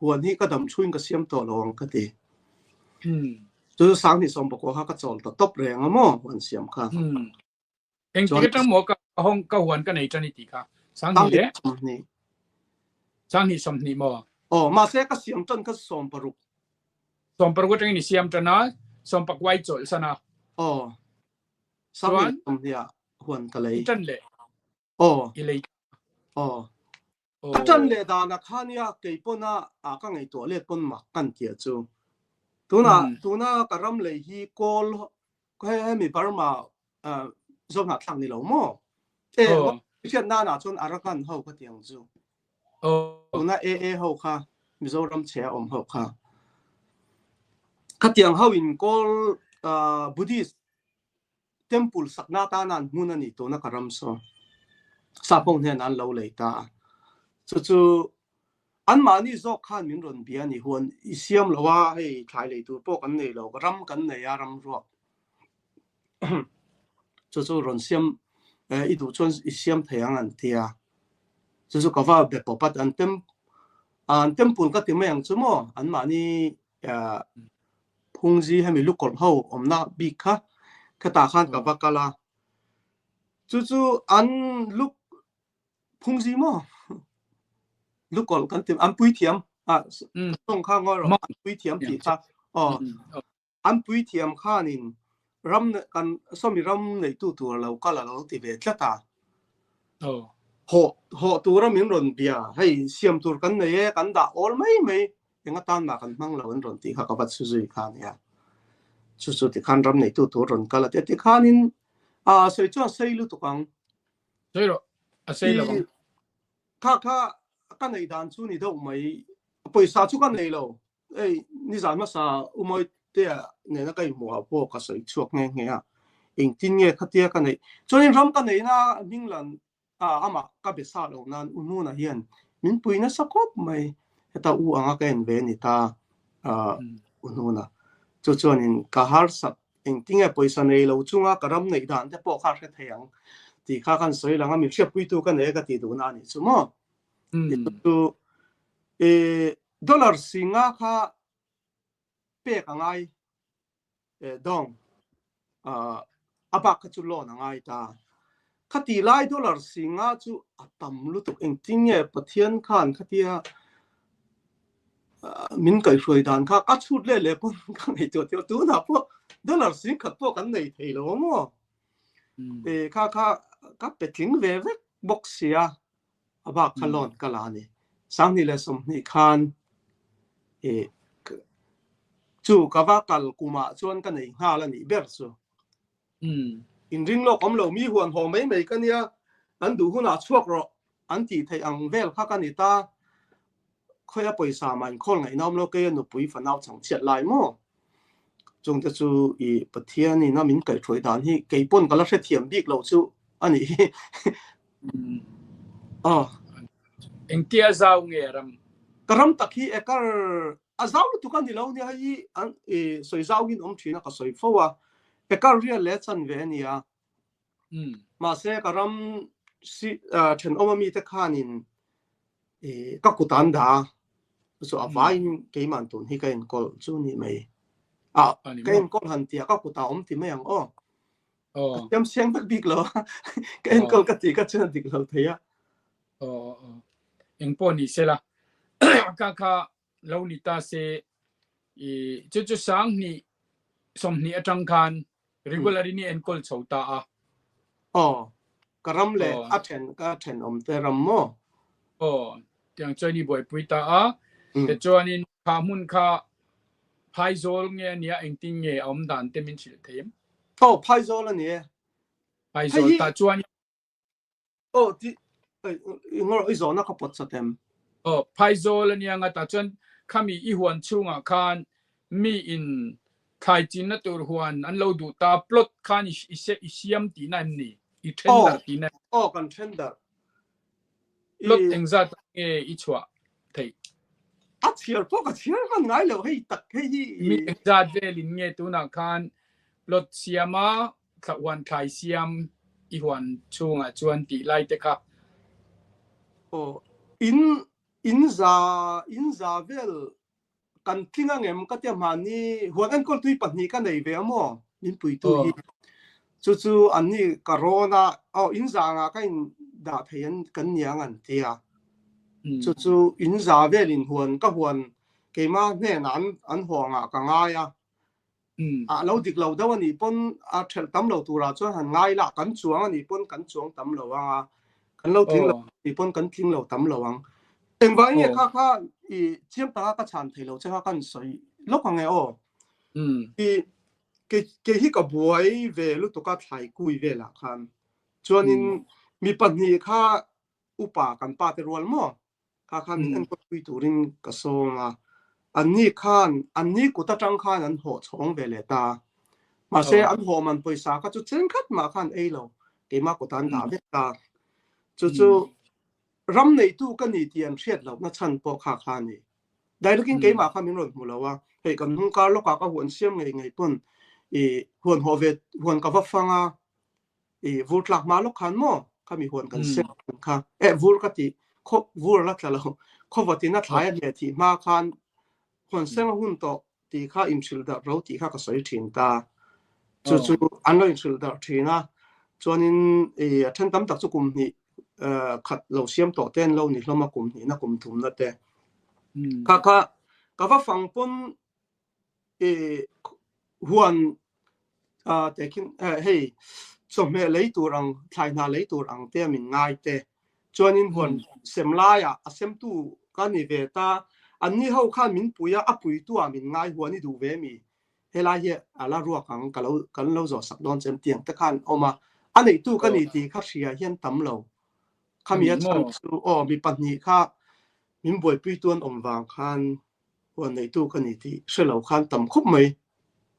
huan hi ka dam chuin ka siam to lo ang ka ti chu sang ni som ko ha ka chol to top reng amo huan siam kha eng ti tang mo ka hong ka huan ka nei chani ti kha sang ni le sang ni som ni mo ma se ka siam ton ka som paru tang ni siam tana som pak wai chol sana sang ni som dia huan ka lei chan le i lei ka chan le da na khania ke pona ka ngai to le pon ma kan tia chu tuna karam le hi kol he mi parma zong na thang ni lo mo chian na chon arakan ho ka tiang chu tuna ho kha mizoram che om ho kha ka tiang ho in kol buddhist temple sakna ta nan munani tuna karam so sapong ne nan lo le ta chu an mani zo khan min ron bia ni huan isiam lawa hei thlai le tur po kan nei lo ram kan nei ya ram ro chu ron siam i du chon isiam theyang an tia chu ka va be popat an tempul ka ti mayang chu mo an mani phungji hemi lukol ho omna bi kha ta khan ka va kala chu an luk phungji mo lukol kan tim an pui thiam song kha ngor an pui thiam ti kha an pui thiam khanin ram kan somi ram nei tu lo kala lo ti ve tlata ho tu ram min ron bia hei siam tur kan nei kan da ol mai enga tan ma kan mang lo ron ti kha ka bat su zui khan ya chu ti khan ram nei tu ron kala ti khanin soi chu sei lu tu kang sei ro sei lo kha ka nei dan chu ni do mai poisa chu ka nei lo ni za ma sa umoi te ne na kai mo po ka soi chuak nge a ing tin nge khatia ka nei chuan ram ka nei na minglan ama ka be sa lo nan unu na hian min puina sakop mai eta u anga ka en ve ni ta unu na chuan in ka har sa ing tinga poisa nei lo chunga ka ram nei dan te po kha kha theyang ti kha kan soi langa mi hriat pui tu ka nei ka ti du na ni chu mo dollar singa kha pe ka ngai dong apa ka chu lo na ngai ta khát tỷ lại dollar singa chu atam lu tuk eng ting ye pathian khan khatia min kai hroi dan kha ka chut le le pon ka nei to tu na po dollar sing khat po kan nei thei lo mo kha ka petling ve ve boxia aba khalon kalani sang ni le som ni khan chu ka va kal kuma chuan ka nei nga la ni ber chu in ring lo kom lo mi huan ho mai mai ka nia an du huna chuak ro an ti thei ang vel kha ka ni ta khoya paisa man khol ngai nam lo ke no pui fa nau chang chet lai mo chung te chu I pathian ni na min kai throi dan hi ke pon kala hre thiam bik lo chu ani eng tia zau nge ram karam takhi ekar azau tu kan ni lo ni hai an soi zau gin om thina ka soi fowa ekar real le chan ve ania ma se karam si then omami te khanin ka kutan da so avain ke man tun hi kain kol chu ni mai kain kol han tia ka kuta om ti mai ang tem siang tak big lo kain kol ka ti ka chen dik lo thaya eng po ni se la ka lo ni ta se chu sang ni som ni atang khan regularly ni en kol chota karam le a then om te ram mo tiang choi ni boy pui ta te chuanin kha mun kha phai zol nge nia eng ting nge om dan te min chil them phai zol ani phai zol ta chuan ti ngor I zona ka pot satem phai zol ania nga ta chuan khami I huan chunga khan mi in khai chin na tur huan an lo du ta plot khan I siam ti nan ni I tender ti na kan tender plot engza nge I chwa thei chiar po ka chiar man ngai lo hei tak hei mi engza velin nge tu na khan plot siama kha wan khai siam I huan chunga chuan ti lai te kha in za vel kan tlinga ngem ka te mani huan an kol tui pahni ka nei ve mo min pui tu hi chu ani corona in za nga ka in da theian kan niang an tia chu in za vel in huan ka huan ke ma ne nan an huanga ka nga ya lo dik lo daw ani pon thel tam lo tura chu han ngai la kan chuang ani pon kan chuang tam lo anga kan lo tling lo ni pon kan tling lo tam lo ang eng vai nge kha chiam ta ka chan thei lo cha kan soi lo ka nge ke hi ka buai ve lu to ka thlai kui ve la khan chuanin mi pahni kha upa kan pa te rol mo kha min an ko kui turin ka songa anni ku ta tang khan an ho chong ve le ta ma se an ho man poisa ka chu chen khat ma khan ei lo ke ma ko tan da ve ta chu ram nei tu ka ni tian hriat lo na chan po kha ni dai lukin ke ma kha min ron mu lo wa hei kan hung ka lo ka huan siam ngei pon huan ho ve huan ka va fanga vur tlak ma lo khan mo ka mi huan kan se kha vur ka ti kho vur la tla lo kho va ti na thlai le thi ma khan huan seng hun to ti kha im sil da ro ti kha ka soi thin ta chu an lo im sil da thina chuanin then tam tak chu kum ni khat lo siam to ten lo ni hloma kum ni na kum thum na te ka va fang pon huan te kin hei so me lei turang thlai na lei turang te min ngai te chuanin huan semla ya asem tu ka ni ve ta anni ho kha min puya apui tu a min ngai huani du ve mi hela ye ala ruwa kan lo zo sak don chem tiang te khan oma anei tu ka ni ti kha ria hian tam lo khamia chan chu mi pahni kha min boi pui tuan om wang khan huan nei tu ka ni ti shelo khan tam khup mai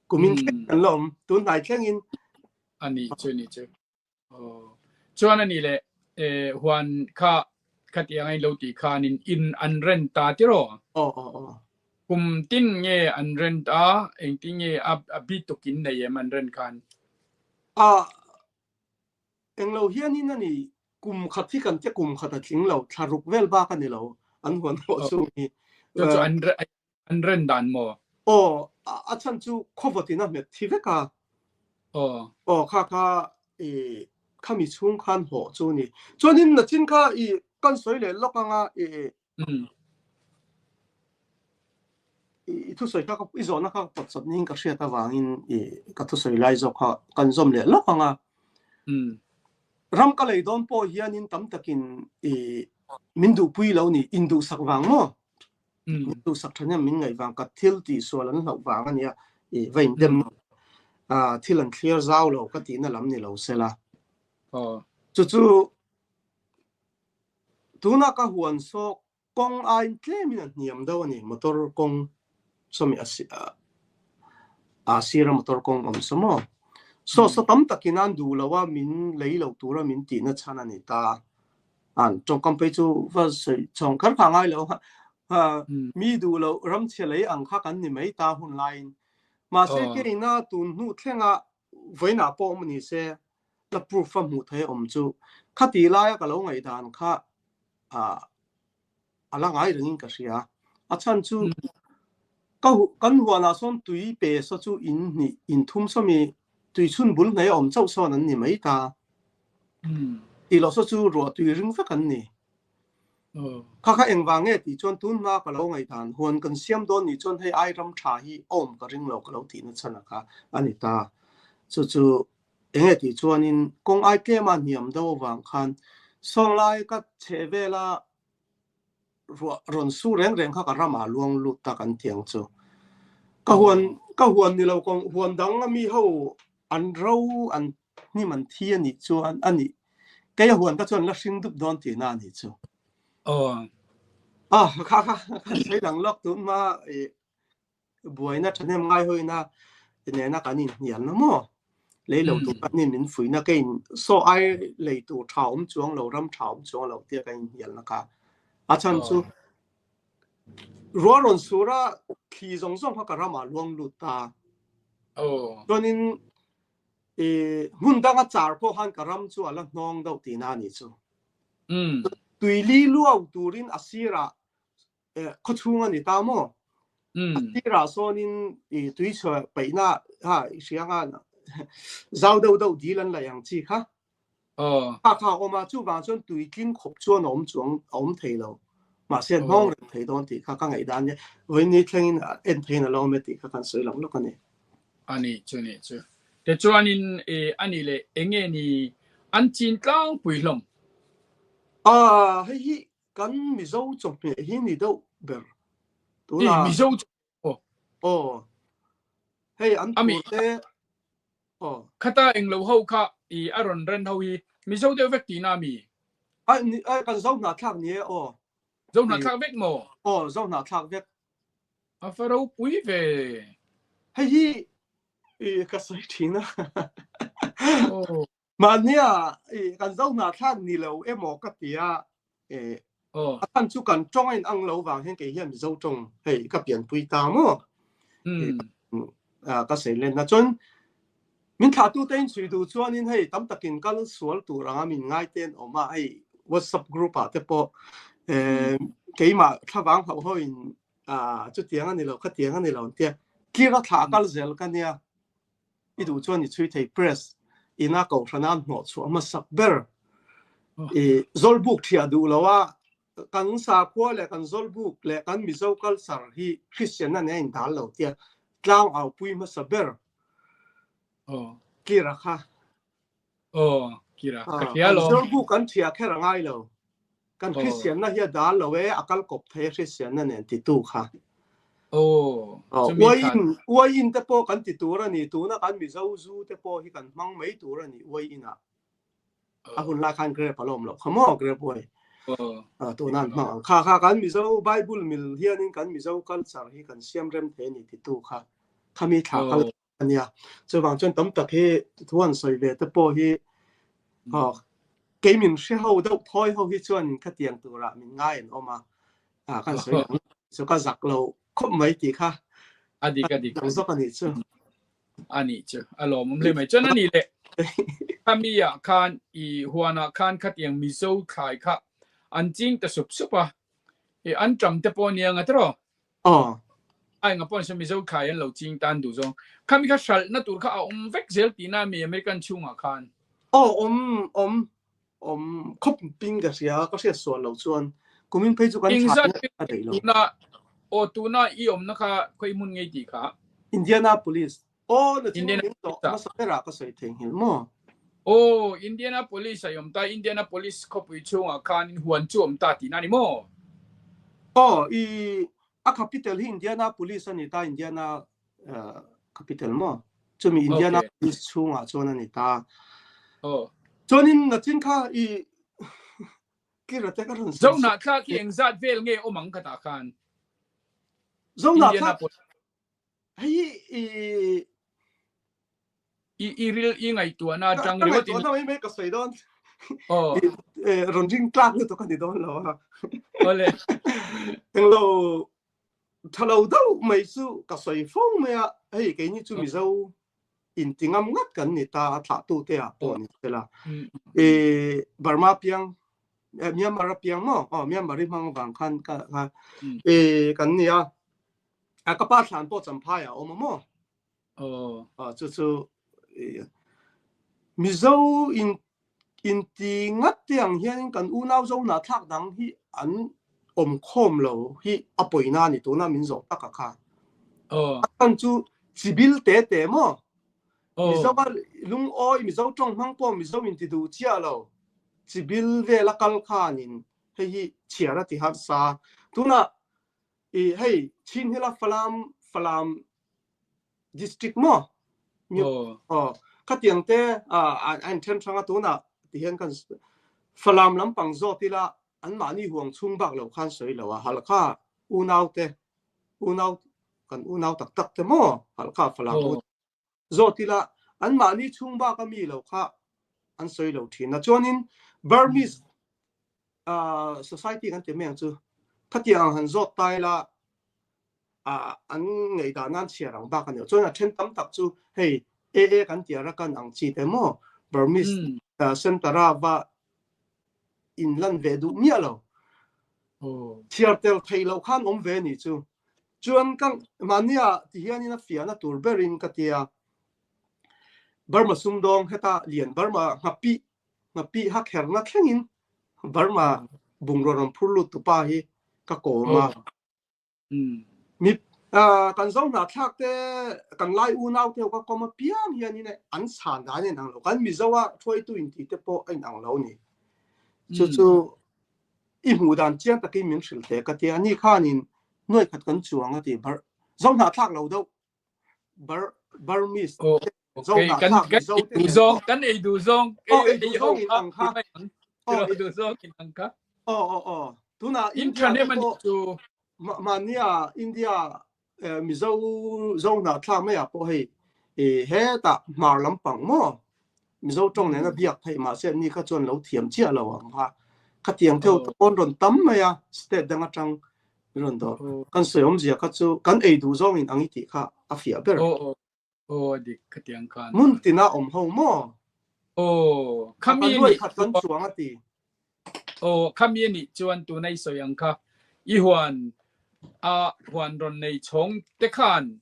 kumin kan lom tun nai thlengin ani chuni che chuan ani le huan kha khatiang ai lo ti khanin in an ren ta ti ro kum tin nge an ren ta eng ti nge a bi to kin nei man ren khan eng lo hian in ani kum khathi kan te kum khata thling lo tharuk vel ba ka ni lo an huan ho chu ni chu an ren dan mo a chan chu khovatina me thi ve ka kha khá mi chung khan hộ chú ni cho nên là chính khá i con suy lệ lóc nga thu suy các cái zona các bớt sốt nín các xe ta vàng in các thu suy lại rồi các con zoom lệ lóc nga ram cái lấy đón po hiền in tắm takin mình du pui lâu ni in du sắc vàng mo in du sắc thanya mình ngày vàng các thiêu tì xua lần lâu vàng anh ya vậy đêm thiêu lần clear zao lâu các tí nó làm ni lâu xe la chú chú tu na ka huan so kong ai tle min niam do ni motor kong somi asira motor kong somo so tam takinan du lawa min leilo tura min ti na chana ni ta an trong kam pe chu va sei chong khar kha ngai lo mi du lo ram che lei ang kha kan ni mai ta hun line ma se ke na tu nu thlenga voina po mni se la proof mu the chu khati la ka lo ngai dan kha alang ai ringin ka sia achan chu kan huana son tui pe so chu in thum so mi tui chun bul nei chau so nan ni mai ta ti lo so chu ro tui ring fa kan ni kha engwang nge ti chon tun ma ka lo ngai dan huan kan siam don ni chon hei ai ram tha hi ka ring lo ka lo ti na chana kha ani ta chu enge ti chuan in kong ai ke ma niam do wang khan song lai ka chevela ron su reng reng kha ka rama luang lu ta kan tiang chu ka huan ni lo kong huan dang mi ho an ro an ni man thi ani chuan ani ke huan ka chuan la sing dup don ti na ni chu kha sei dang lok tu ma buai na thanem ngai hoina ne na kanin hian na mo lấy lâu tụ anh nên phơi na cái so ai lấy tụ thảo chuang lâu ram thảo chuang lâu tiếc cái hiện là cả chan chu rồi sura khi giống giống họ cả ram luang lu ta cho nên hun đang char ko han cả ram chu ala nong đâu tì na ni chu tùy li luau turin asira có chung anh ta mo asira so nên tùy cho bảy na ha siang anh giao đâu đi lần là yang chi ha kha oma chu bang chon tui kin khop chuan om thei lo ma sen hong re thei don ti kha ngai dan ne với ni thlengin en thein lo me ti kha kan soi long lo kan ni ani chu te chuan in ani le enge ni an chin tlang pui hlom hi kan mi zo chok me hi ni do ber tu la mi zo hey an tu te khata eng lo ho kha aron ren ho hi mi zo de vek ti na mi ai kan zo na thak ni zo na thak vek mo zo na thak vek faro pui ve hi ka sai thina mà nia kan zo na thak ni lo emo ka tia an chu kan chong in ang lo wang hen ke hian mi zo chong hei ka pian pui ta mo ka sei len na chon min thả tu tên suy tu chuan in hei tam takin kal sual tu ranga min ngai ten oma hei WhatsApp group te po ke ma thawang ho ho in chu tiang ani lo kha tiang ani lo tia kira thả kal zel ka nia i du chuan ni chui thei press ina ko thana no chu ma sak ber zol book thia du lawa kan sa ko le kan zol book le kan mi zo kal sar hi Christian na ne in dal lo tia tlang au pui ma sa ber kira kha kira kha lo zol book kan thia kha ngai lo kan Christian na hi dal lo we akal kop the Christian na ne ti tu kha wa in te po kan ti tu ra ni tu na kan mi zo zu te po hi kan mang mai tu ra ni wa ina hun la kan gre palom lo khamo gre boy tu nan ma kha kan mi zo Bible mil hian in kan mi zo culture hi kan siam rem the ni ti tu kha khami tha kal ania chu wang chon tam tak he thuan soi le te po hi ke min she ho do thoi ho hi chuan kha tiang tu ra min ngai en oma kan soi so ka zak lo khop mai ti kha adi zo kan ni chu ani chu alo mum le mai chon ani le khamia khan I huana khan khat yang mi zo khai kha an jing ta sup supa an tram te po niang atro ai nga pon se mi zo khai an lo jing tan du zong khami kha sal na tur kha vek zel ti na mi American chunga khan khóc pin cái gì có sẽ sửa lâu chuan cũng mình phải chụp cái in chart zat ở đây lo tuna o tuna i na kha khoi mun ngei ti kha Indianapolis nó chính Indiana mình đó mà police sao ra cái sự tình hình mà o Indiana police ayom ta Indiana police ko pui chunga khan huan chum ta ti na ni mo capital hi Indianapolis ani ta Indiana capital mà cho mình okay Indianapolis chung à cho nên ta oh cho nên nó chính kha cái rồi cái rồi zo na kha ki eng zat vel nge o mang kata khan giống na Indiana kha police hay i ril i ngai tu na cái jang này riwat tôi in nói mấy cái sự đó oh rồi riêng trang nữa tôi cái gì đó lo ole anh lo thà lâu đâu mấy số cái sự phong mày hay cái như chúng mình đâu in tiếng âm ngắt cái này ta thà tu thế à bọn thế là Burma piang Myanmar piang mo Myanmar ri mang vàng khan cái này cái ba sản bộ chấm phai à mo chú Mizo in ti ngắt tiếng hiền kan u nao zo na thak dang hi an khom lo hi apoi na ni tu na min zo ta ka kan chu civil te mo Mizo ba lung oi Mizo trong hang po Mizo in ti du chia lo civil ve la kal khan in hi chia ra ti har sa tu na hey chin hila falam district mo cái tiếng te anh thêm sang tu na thì hiện kan falam lam pang zo ti la an ma ni huang chung bak lo khan soi lo hal kha u nau tak te mo hal kha falam zo ti la an ma ni chung ba ka mi lo kha an soi lo thin na chonin Burmese society kan te meng chu khatiang han zo tai la an ngei da nan chia rang ba kan yo chona then tam tak chu hey kan tia ra kan ang chi te mo Burmese sentara ba in lan ve du mia lo chiar tel thei lo khan ve ni chu chuan kang mania ti hian ina fia na tur berin ka tia Burma sumdong heta lian Burma ngapi ha kher na thlengin Burma bungro ram phurlu tu pa hi ka ko ma mi kan zo na thak te kan lai u nau te ka ko ma piang hian ina an san da ne nang lo kan mi zawa thoi tu in ti te po ai nang lo ni chu i mu dan chiang ta ki min sil te ka ti ani khanin noi khat kan chuang ati bar zo na thak lo do Burmese zo na thak zo te zong kan ei du zong du zong in ang kha du zong in ang kha tu na internet man chu mania India Mizo zo na thak me ya po hei he ta mar lam pang mo Mizo trong ne na biak thei ma se ni kha chon lo thiam chia lo ang ha khát tiếng theo con run tắm mày à state đang trong run đó con sợi ông gì à khát chú con ấy đủ rồi mình ăn ít thì khá à phía bên đi khát tiếng con muốn tin à hậu mo kami ni khát con chuang à thì kami ni chuan tu nay soi ang kha i huan huan ron nei chong te khan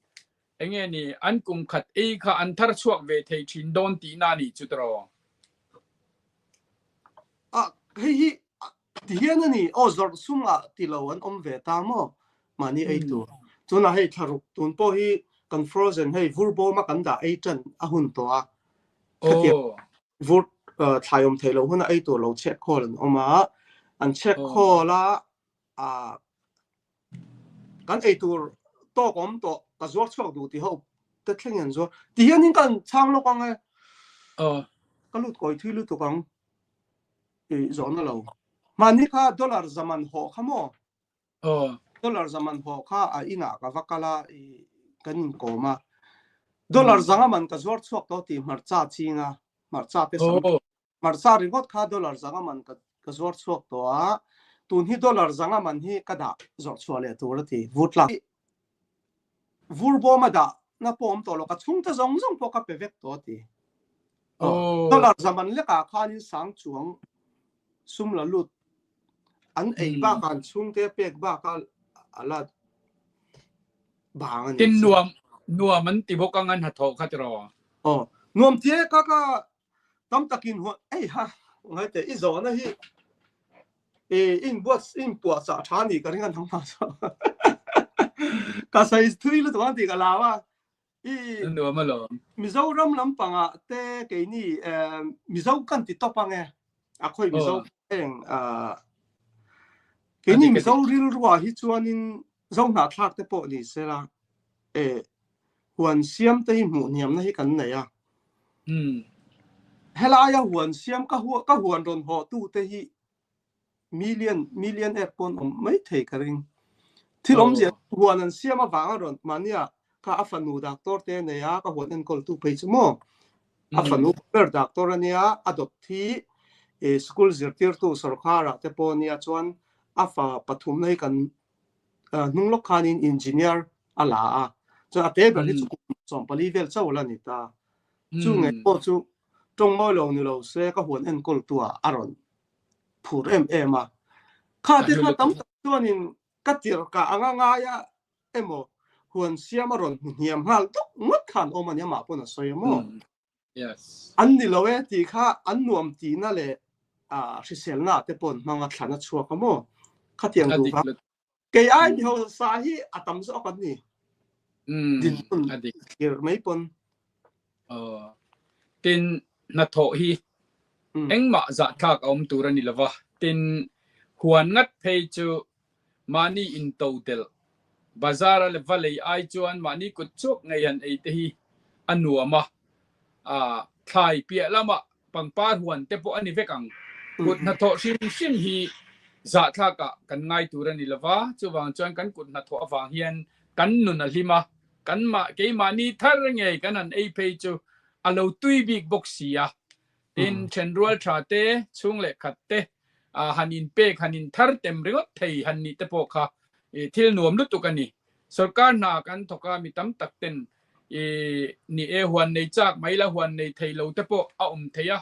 enge ni an kum khat e kha an thar chuak ve thei thin don ti na ni chu tro hi thì hiện nay rồi sung à thì lâu anh về ta mo mà ni ấy tu cho nên hay thà rục tuần po hi con frozen hay vulbo mà cần đã ấy chân à hun to à cái vụt thay thay lâu hơn ấy tu lâu check call mà anh check call là cái ấy tu to cũng to cái ruột chuột đủ thì hậu tất cả nhân rồi thì hiện nay con sang lúc con ấy cái lúc coi thuê lúc tụi con rõ nó lâu mà ni kha dollar zaman ho khamo dollar zaman ho kha ina ka vakala kanin ko ma dollar zanga man ka zor chuak to ti marcha chinga marcha te sam marcha ringot kha dollar zanga man ka zor chuak to a tun hi dollar zanga man hi ka da zor chuale to ra ti vutla vurbo ma da na pom to lo ka chung ta zong zong po ka pe vek to ti dollar zaman le ka khan sang chuang sum la lut an ei ba kan chung te pek ba ka ala bang tin nuam man ti bokangan hatho khatro nuam tie ka tóm tắc in hoa ấy ha ngay thế ít gió này hi in bùa xã chán đi cái ngân hàng mà sao cái sai thui lúc đó thì cái nào à Nua mà lo Mizoram lampang à te cái ni Mizo kan ti top ang à khoi Mizoeng cái ni Mizo ril ruwa hi chuanin zong na thak te po ni se la huan siam te hi mu niam na hi kan nei à hela ya huan siam ka huan ron ho tu te hi million pon mai thei ka ring thilom je huan an siam a wang ron mania ka afanu doctor te ne ya ka huan en kol tu pe chumo afanu per doctor ania adopti school zirtir tu sarkara te ponia chuan afa pathum nei kan nunglok khanin engineer ala a cho ate ber hi chu som pali vel chawla ni ta chu nge po chu trong ngoi lo ni lo se ka huan en kol tua aron phur em a kha te kha tam chuanin ka tir ka anga nga ya emo huan siam aron hiam hal tok ngot khan oman ya ma pon a soymo yes an ni lo e ti kha an nuam ti na le risel na te pon manga thana chuak mo kha tiang du ba ke ai bi ho sa hi atam zo kan ni din pon adik kir mai pon tin na tho hi engma za thak om turani lawa tin huan ngat phei chu mani in total bazar le valley ai chuan mani ku chuk ngai an ei te hi anuama thai pia lama pangpar huan te po ani vekang kut na tho sim hi za thaka kan ngai turani lawa chuwang chuan kan kut na tho awang hian kan nun a lima kan ma ke mani thar ngai kan an ei phei chu alo tui big boxia in general thate chung le khatte hanin pe hanin thar tem ringot thei hanni te po kha thil nuam lu tukani sarkar na kan thoka mi tam tak ten ni huan nei chak maila huan nei thei lo te po a theya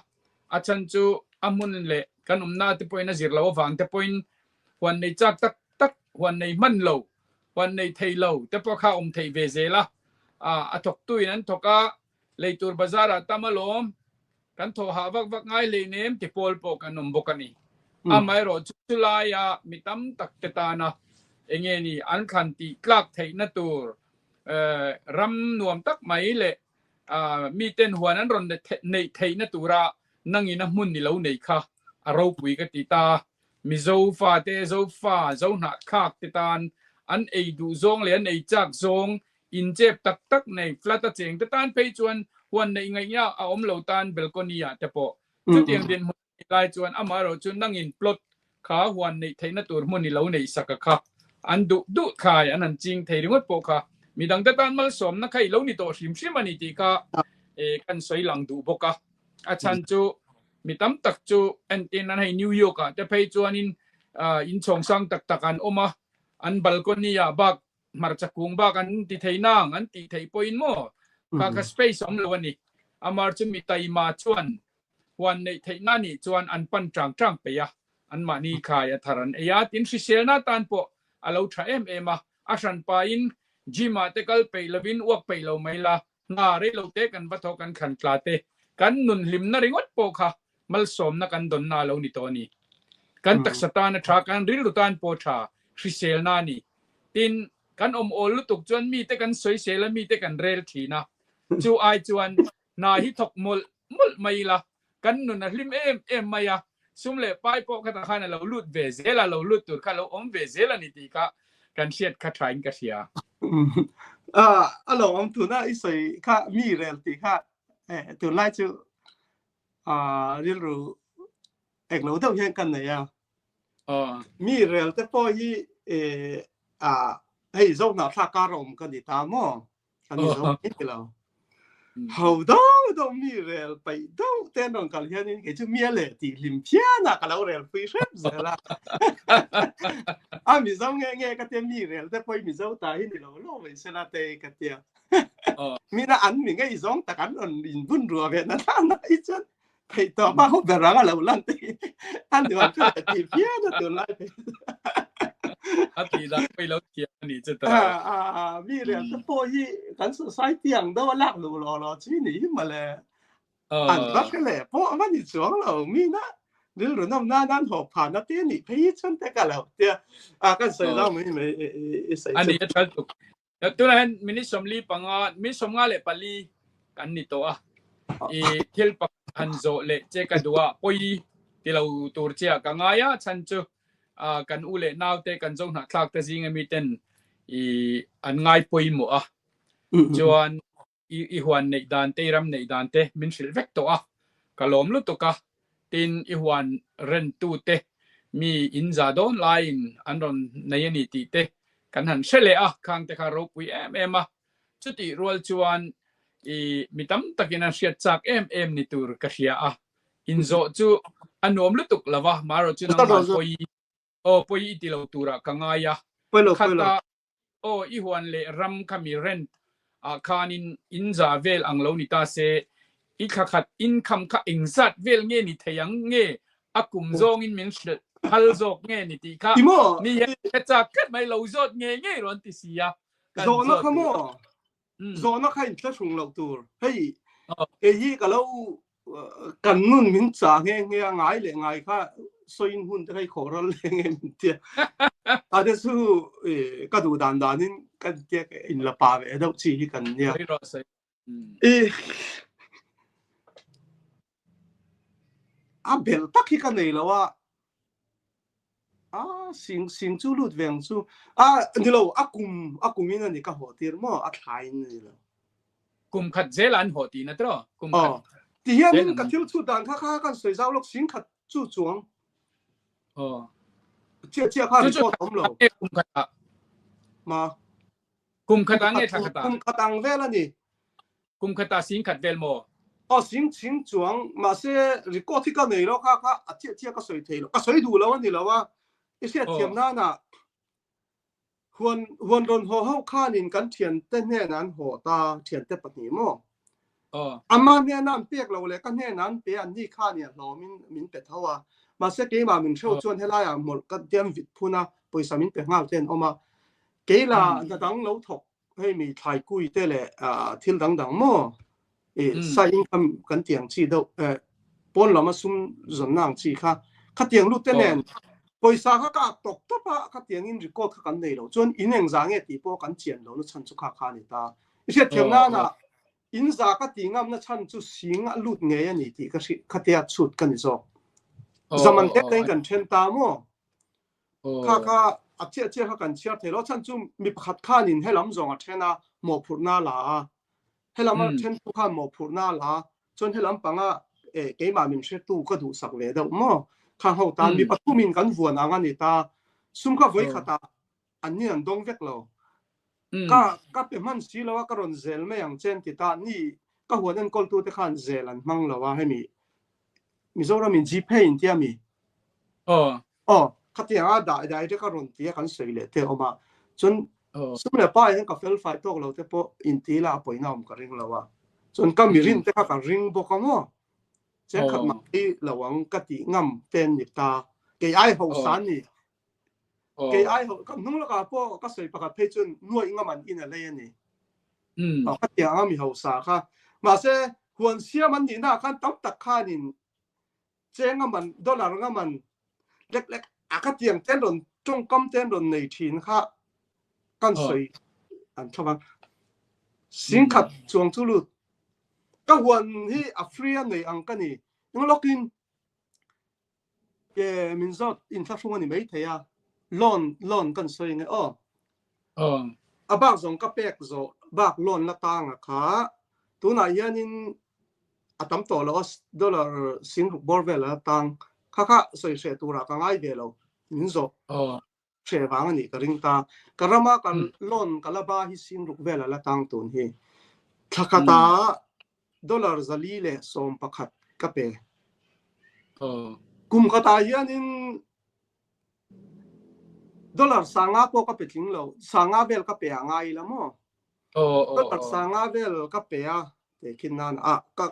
achan chu amun le kan na te po na zir lo wang te point huan nei chak tak huan nei man lo huan nei thei lo te po kha thei ve zela a thok tu nan thoka leitur bazara tamalom kan tho ha vak ngai le nem ti pol po kan bokani amai ro chulaya mitam tak te ta na enge ni an khan ti klak thei na tur ram nuam tak mai le mi ten huan an ron nei thei na tura nangi na mun ni lo nei kha aro pui ka ti ta mi zo fa te zo na khak te tan an ei du zong le an ei chak zong in jep tak nei flat a cheng te tan pe chuan huan nei ngai ya a om lo tan balconia te po chu tiang din lai chuan amaro chu nangin plot kha huan nei thei na tur mun ni lo nei saka kha an du khai an ching thei ringot po kha midang te tan mal som na khai lo ni to sim ani ti ka kan soi lang du boka a chan chu mitam tak chu an tin an hai new york te phei chuan in chong sang tak an oma an balconia bak mar chakung bak an ti thei nang an ti thei point mo ka space om lo ni amar chu mi tai ma chuan huan nei thei na ni chuan an pan trang pe ya an ma ni khai a tharan ya tin si sel na tan po alo tha em a san pa in jima te kal pe lovin wak pe lo mai la nga re lo te kan batho kan khan tla te kan nun lim na ringot po kha mal som na kan don na lo ni to ni kan tak satan na tha kan ril rutan po tha si sel na ni tin kan ol lu tuk chuan mi te kan soi sel mi te kan rel thina chu ai chuan na hi thok mul mai la kan nun na lim em maya sumle pai po kha ta khana lo lut ve zela lo lut tur kha lo om ve zela ni ti ka kan siat kha train ka sia alo om tu na isoi kha mi rel ti kha tu lai chu ril ru ek lo dau hian kan ne ya mi rel te po hi hei zo na tha ka rom kan ni ta mo kan ni zo ni lo hầu đó mi rel pai đâu tên đồng cả hiện nay cái chú mía lệ thì lim pia na cả lâu rel phi xếp rồi là mi dâu nghe cái tiếng mi rel thế poi mi dâu ta hiện nay lâu vậy sẽ là tê cái tiếng mi na ăn mi ngay giống ta ăn ăn in bún rùa vậy na ít chân phải tao ba hộp về ra lâu lắm thì ăn được cái thì pia nó từ lại thì là phải lâu kia ni chứ mi rel thế poi cảnh sự sai tiếng đâu lạc lù lò chỉ ní mà là อันรักแหละเพราะมันอยู่ช่วงเรามีนะหรือน้ำหน้าด้านหอบผ่านนัดเตี้ยนี่พี่ชนแต่กันแล้วเตี้ยกันใส่เราไม่ใส่อันนี้ชัดถูกแล้วตัวนั้นมินิสมลีปังอามิสมงาเลปลีกันนี่ตัวอีเที่ยวปักฮันโซเลเจกันดัวปอยที่เราตัวเจ้ากังอายะฉันจูกันอุเลนาวเตกันจงหักทักแต่สิ่งมีเต็นอีอันง่ายปอยหมัวจวนอีหวนในด้านเตรำในด้านเตมินสิลเวกตัวกะลมลุตุกะตินอีหวนเรนตูเตมีอินซาดอนไลน์อันรอนในยันนิติเตกันหันเชลข้างเตคารบวีเอ็มจุดที่รัวจวนอีมิตัมตะกินันเชียจากเอ็มนิตูร์กะเชียอินโซจูอันนวมลุตุกลาวะมารอจูนังมันปอยปอยติลาวตูระกังอายะขัดตาอีหวนเลรัมคามิเรนคานินอินซาเวลอังโลนิตาเซอีขัดอินคัมข้าอิงซัดเวลเงนิเทียงเงอากุมโซงอินมินส์ฮัลโซกเงนิติค่ะนี่เฮ็ดจากกัดไม่เราโซดเงเงรอนติเสียโซนข้ามั่วโซนข้าอินจะชงเราตัวเฮ้ยยี่ก็เรากันนู่นมินจ่าเงเงง่ายเลยง่ายค่ะสวยหุ่นจะให้ขอเราเลยเงมินเดียอาจจะสู้ก็ดูด่านนี่กันเจ๊อินละป่าเวดชี้กันเนี่ยเบลตักที่กันเลยแล้วว่าสิงจูลุดเวงจูนี่เรากุมมินันนี่ก็หัวตีร์มั่วไทยนี่แล้วกุมขัดเจลันหัวตีนะตรอกุมขัดที่เห็นกันที่ชุดด่านข้ากันสวยสาวลูกสิงขัดจู่จวงเจ้าข้าที่ชอบผมเรากุมขัดมากุมขัดอังเงทักขัดกุมขัดอังเวลนี่กุมขัดสิงขัดเวลโมสิงจวงมาเสียรีก็ที่กันเลยแล้วข้าเจ้าก็สวยเทแล้วก็สวยดูแล้วนี่แล้วว่าไอ้เสียเทียมหน้าน่ะควรโดนหัวเข้าข้านินกันเทียนเต้นแน่นั้นหัวตาเทียนเต้นปะหนีมั่วมาเนี่ยน้ำเปียกเราเลยกันแน่นั้นเปียอันนี้ข้าเนี่ยเรามินเป็ดเท่าว่ามาเสียเกมามินเช่าชวนให้ไล่หมดก็เตรียมวิดพูนะปุยสามินเป็ดเงาเต้นออกมาเกล่าจะดังเราถกให้มีไทยกุยเต้เลยทิลดังมั่วใส่ยิงกันเตียงชีดปนเรามาซุ่มจนนางชีข้าเตียงลูกเต้นแน่ปอยสาข้าตกตัวปะข้าเตียงอินริโก้ข้ากันเลยเราจนอินเองจางเอตีโปกันเจียนเรานั่นฉันจุข้านี่ตาไอ้เช่นเทียมนั้นน่ะอินซาข้าตีงามนั่นฉันจุสิงลุดเงี้ยนี่ที่ข้าเตียชุดกันนี่จ้ะสมันเต้นกันเช่นตามั่วข้าเจ้าข้ากันเชื่อเทเราฉันจุมีขัดข้านินให้ลำจงเช่นน่ะหมอพูดน่าละให้ลำเช่นทุกข้าหมอพูดน่าละจนให้ลำปังเกี่ยมามินเชื่อตู้ก็ดูสักเวดมั่วข้าเขาตามมีปัตตุมินกันวัวนังอันนี้ตาซุ่มก็ไว้ขัดอันนี้อันดงเวกเราก็เป็นมันสิแล้วว่าก็รอนเซลไม่อย่างเช่นที่ตานี่ก็หัวนั่นก็ตัวที่ขันเซลันมั่งแล้วว่าให้มีโซรามินจีเพย์ที่มีขัดที่ได้ที่ก็รอนที่ขันสวยเลยเท่ามาจนซุ่มเนี่ยป้ายนั่นก็เฟลไฟตกเราแต่พออินทีละปอยน้ำก็ริงแล้วว่าจนก็มีรินที่ก็ริงบอกกันว่าเจ้าขัดมาที่ระวังกติงำเป็นอีกตาเกยไอหัวสันนี่เกยไอหัวก็นุ่งแล้วก็พวกก็สวยประกาศเพจจนนวดงำมันอินอะไรนี่ก็เดี๋ยวมีหัวสาค่ะมาเสียหัวเสียมันนี่นะขั้นตั้มตักข้านี่เจ้างำมันดอลลาร์งำมันเล็กๆก็เตียงเต้นหล่นจงกำเต้นหล่นในทีนค่ะกันสวยอันชอบมั้งสิงขัดจวงจุลุดก็วันที่อัฟริกาในอังกฤษนี่ยังล็อกอินมินซอดอินทัฟงนี่ไม่เทียลอนกันสวยไงบางส่งก็เป๊กโซบางลอนละต่างค่ะตัวไหนยันนินตั้มตัวแล้วดอลลาร์สิงคโปร์เวลละต่างค่ะสวยเสียตัวละกันไอเดียเรามินโซเชื่อฟังนี่ก็ริงตากระมากันลอนกันละบ้าฮิสิงคโปร์เวลละต่างตัวนี้ถ้าคตาดอลลาร์จะลีเล่ส่งประคัดกับเป้กุมขตาเยันนินดอลลาร์สังอาโปกับเป้ทิ้งเราสังอาเบลกับเป้ง่ายละมั้งดอลลาร์สังอาเบลกับเป้เด็กกินนั่น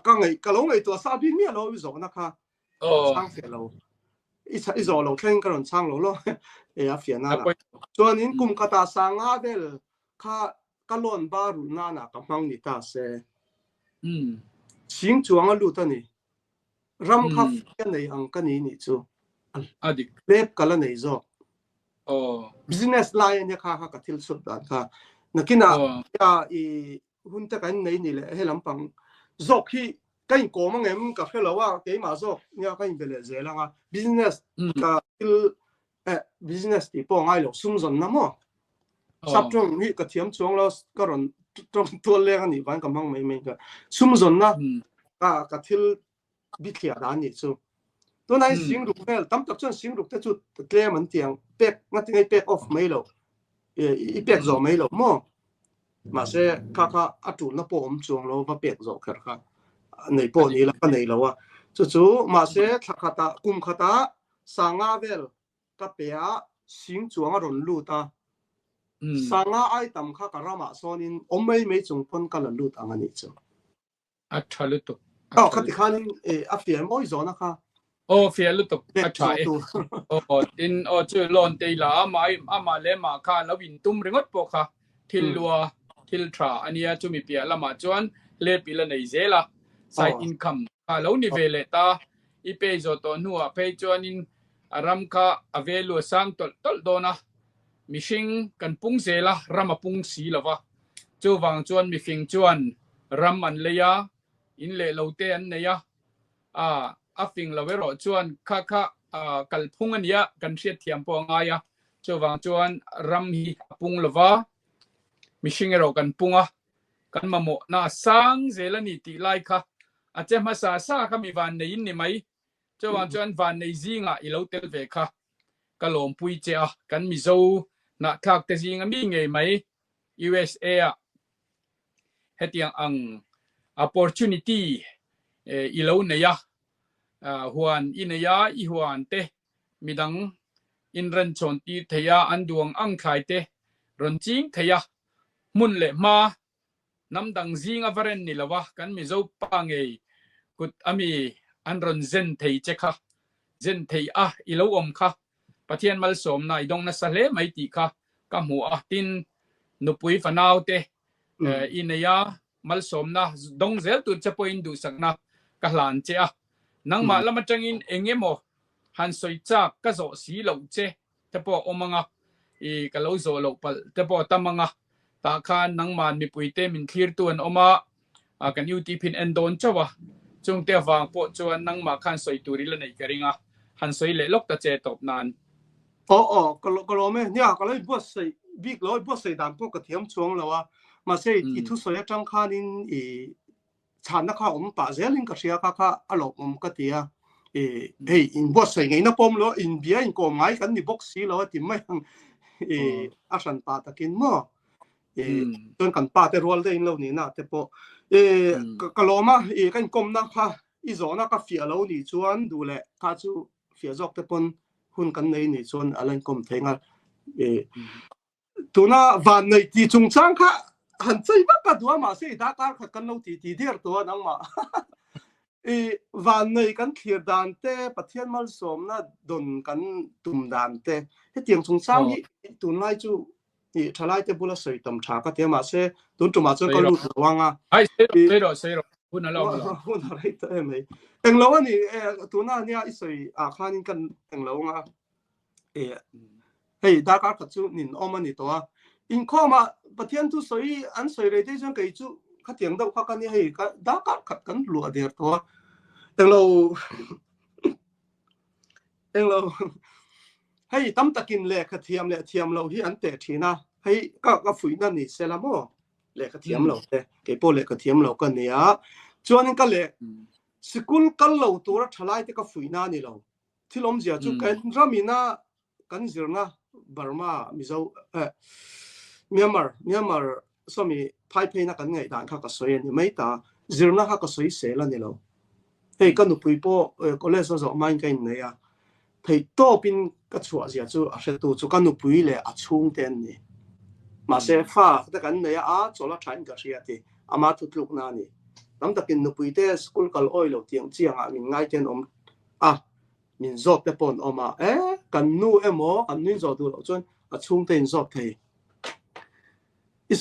ก็ไงก็ลงไอ้ตัวซาบิเมียเราวิจารณ์นะคะช่างเสียเราอีจอเราแข่งกันช่างเราล้เฟียนั่นส่วนนี้กุมขตาสังอาเบลก็ล้วนบารุนั่นกับมังนิตาเซ xing chuang a lu ta ni ram kha fian nei ang ka ni chu adik lep kala nei zo business oh line ne kha ka thil sut dan kha nakina oh ya i hun ta kan nei ni le he lampang zo khi cái cổ mà em cà phê lâu à cái mà zo nha cái bele dễ lắm à business ka til business thì bỏ ngay lo sum zon namo sắp trong hi cái thiam chuang lo cái ron trong tua lệ anh bạn cầm hăng mấy cái sum zon na cái til bị kia đàn nhỉ chú tôi nói sinh lục này tắm tập chân sinh lục thế chú cái mình tiếng back ngay tiếng back off mấy lo back zo mấy lo mo mà sẽ các à chủ nó bỏ chuang lo và back zo cái khác này bỏ này là cái này lo à chú mà sẽ thắc khata cùng khata sang à về cái bé sinh chuang ở rốn lu ta sang à ai tầm khá cái rama so nên mấy chung phân cái lu ta ngay chứ à thà lụt cái khăn à phía mỗi giờ nó khá phía lụt à thà in chơi lon tây là mà lẽ mà khá là vin tum ringot po khá thil lua thil thà anh ấy chú mi bia là mà chuan lệ bị là này dễ là side income lâu ni về lệ ta ipe zo to nuwa pe chuan in aram kha avelu sang tol dona mishing kan pung zela ram apung si lawa chu wang chuan mi fing chuan ram an leya in le lote an neya afing lawero chuan kha kal phung ania kan hriat thiam po ngaya chu wang chuan ram hi apung lawa mishing ero kan punga kan mamo na sang zela ni ti lai kha ache ma sa kha mi van nei ni mai chu wang chuan van nei zinga i lo tel ve kha kalom pui che a kan mi zo na thak te zinga mi ngei mai USA a hetiang ang opportunity i lo neya huan ineya i huan te midang in ran chon ti theya anduang ang khai te ron ching theya mun le ma namdang zinga varen ni lawa kan mi zo pa ngei kut ami an ron zen thei che kha zen thei a i lo om kha pathian mal som na idong na sale mai ti kha ka mu a tin nupui fanau te ineya mal som na dong zel tu che point du sakna ka hlan che a nangma lama changin engemo han soi cha ka zo si lo che te po omanga i ka lo zo lo pal te po tamanga ta khan nangman mi puite min clear tuan oma kan UT pin endon chawa chung te wang po chuan nangma khan soi turi la nei karinga han soi le lok ta che top nan cái lo me nya cái lo bớt sấy big lo bớt sấy đàn po cái thiam chuang lo à mà sẽ ít thu sấy trong khan in chán nó khá bà dễ linh cái xe khá alo cái tia in bớt sấy ngay nó pom lo in bia in cổ máy cái ni box xí lo thì mấy thằng asan pa takin mo tuần cần pa te roll đây lâu nè na te po cái lo mà cái com na khá izo na cái phía lâu nè chuan đủ lệ khá chú phía dọc te pon hun kan nei ni chuan alan kom thenga tuna van nei ti chung chang kha han chei ba ka duwa ma se da ka khat kan lo ti dir to nang ma van nei kan khir dan te pathian mal som na don kan tum dan te he tiang chung chang hi tun lai chu ni thalai te bula sei tam tha ka te ma se tun tu ma chu ka lu wanga ai sei ro hun alo hun rai te mai eng lo ani tuna nia i sei khanin kan eng lo nga hey da ka khat chu nin omani to in koma pathian tu soi an soi re te jang kai chu kha tiang dau kha kan ni hey ka da ka khat kan lu der to eng lo hey tam takin le kha thiam lo hi an te thina hey ka fui na ni selamo le kha thiam lo te ke po le kha thiam lo kan nia chuan ka le school kal lo tur thalai te ka fui na ni lo thilom zia chu kan ramina kan zirna Burma mizo Myanmar somi phai phei na kan ngai dan kha ka soi ni mai ta zirna kha ka soi se la ni lo hei kan pui po college zo mai kai ne ya thei to pin ka chua zia chu a hre tu chu kan pui le a chung ten ni ma se fa ta kan ne ya a chola thain ka ria ti ama thu tluk na ni nam ta pin pui te school kal oil lo tiang chiang a min ngai ten om min zop te pon oma kan nu emo kan nin zo du lo chon a chung ten zop thei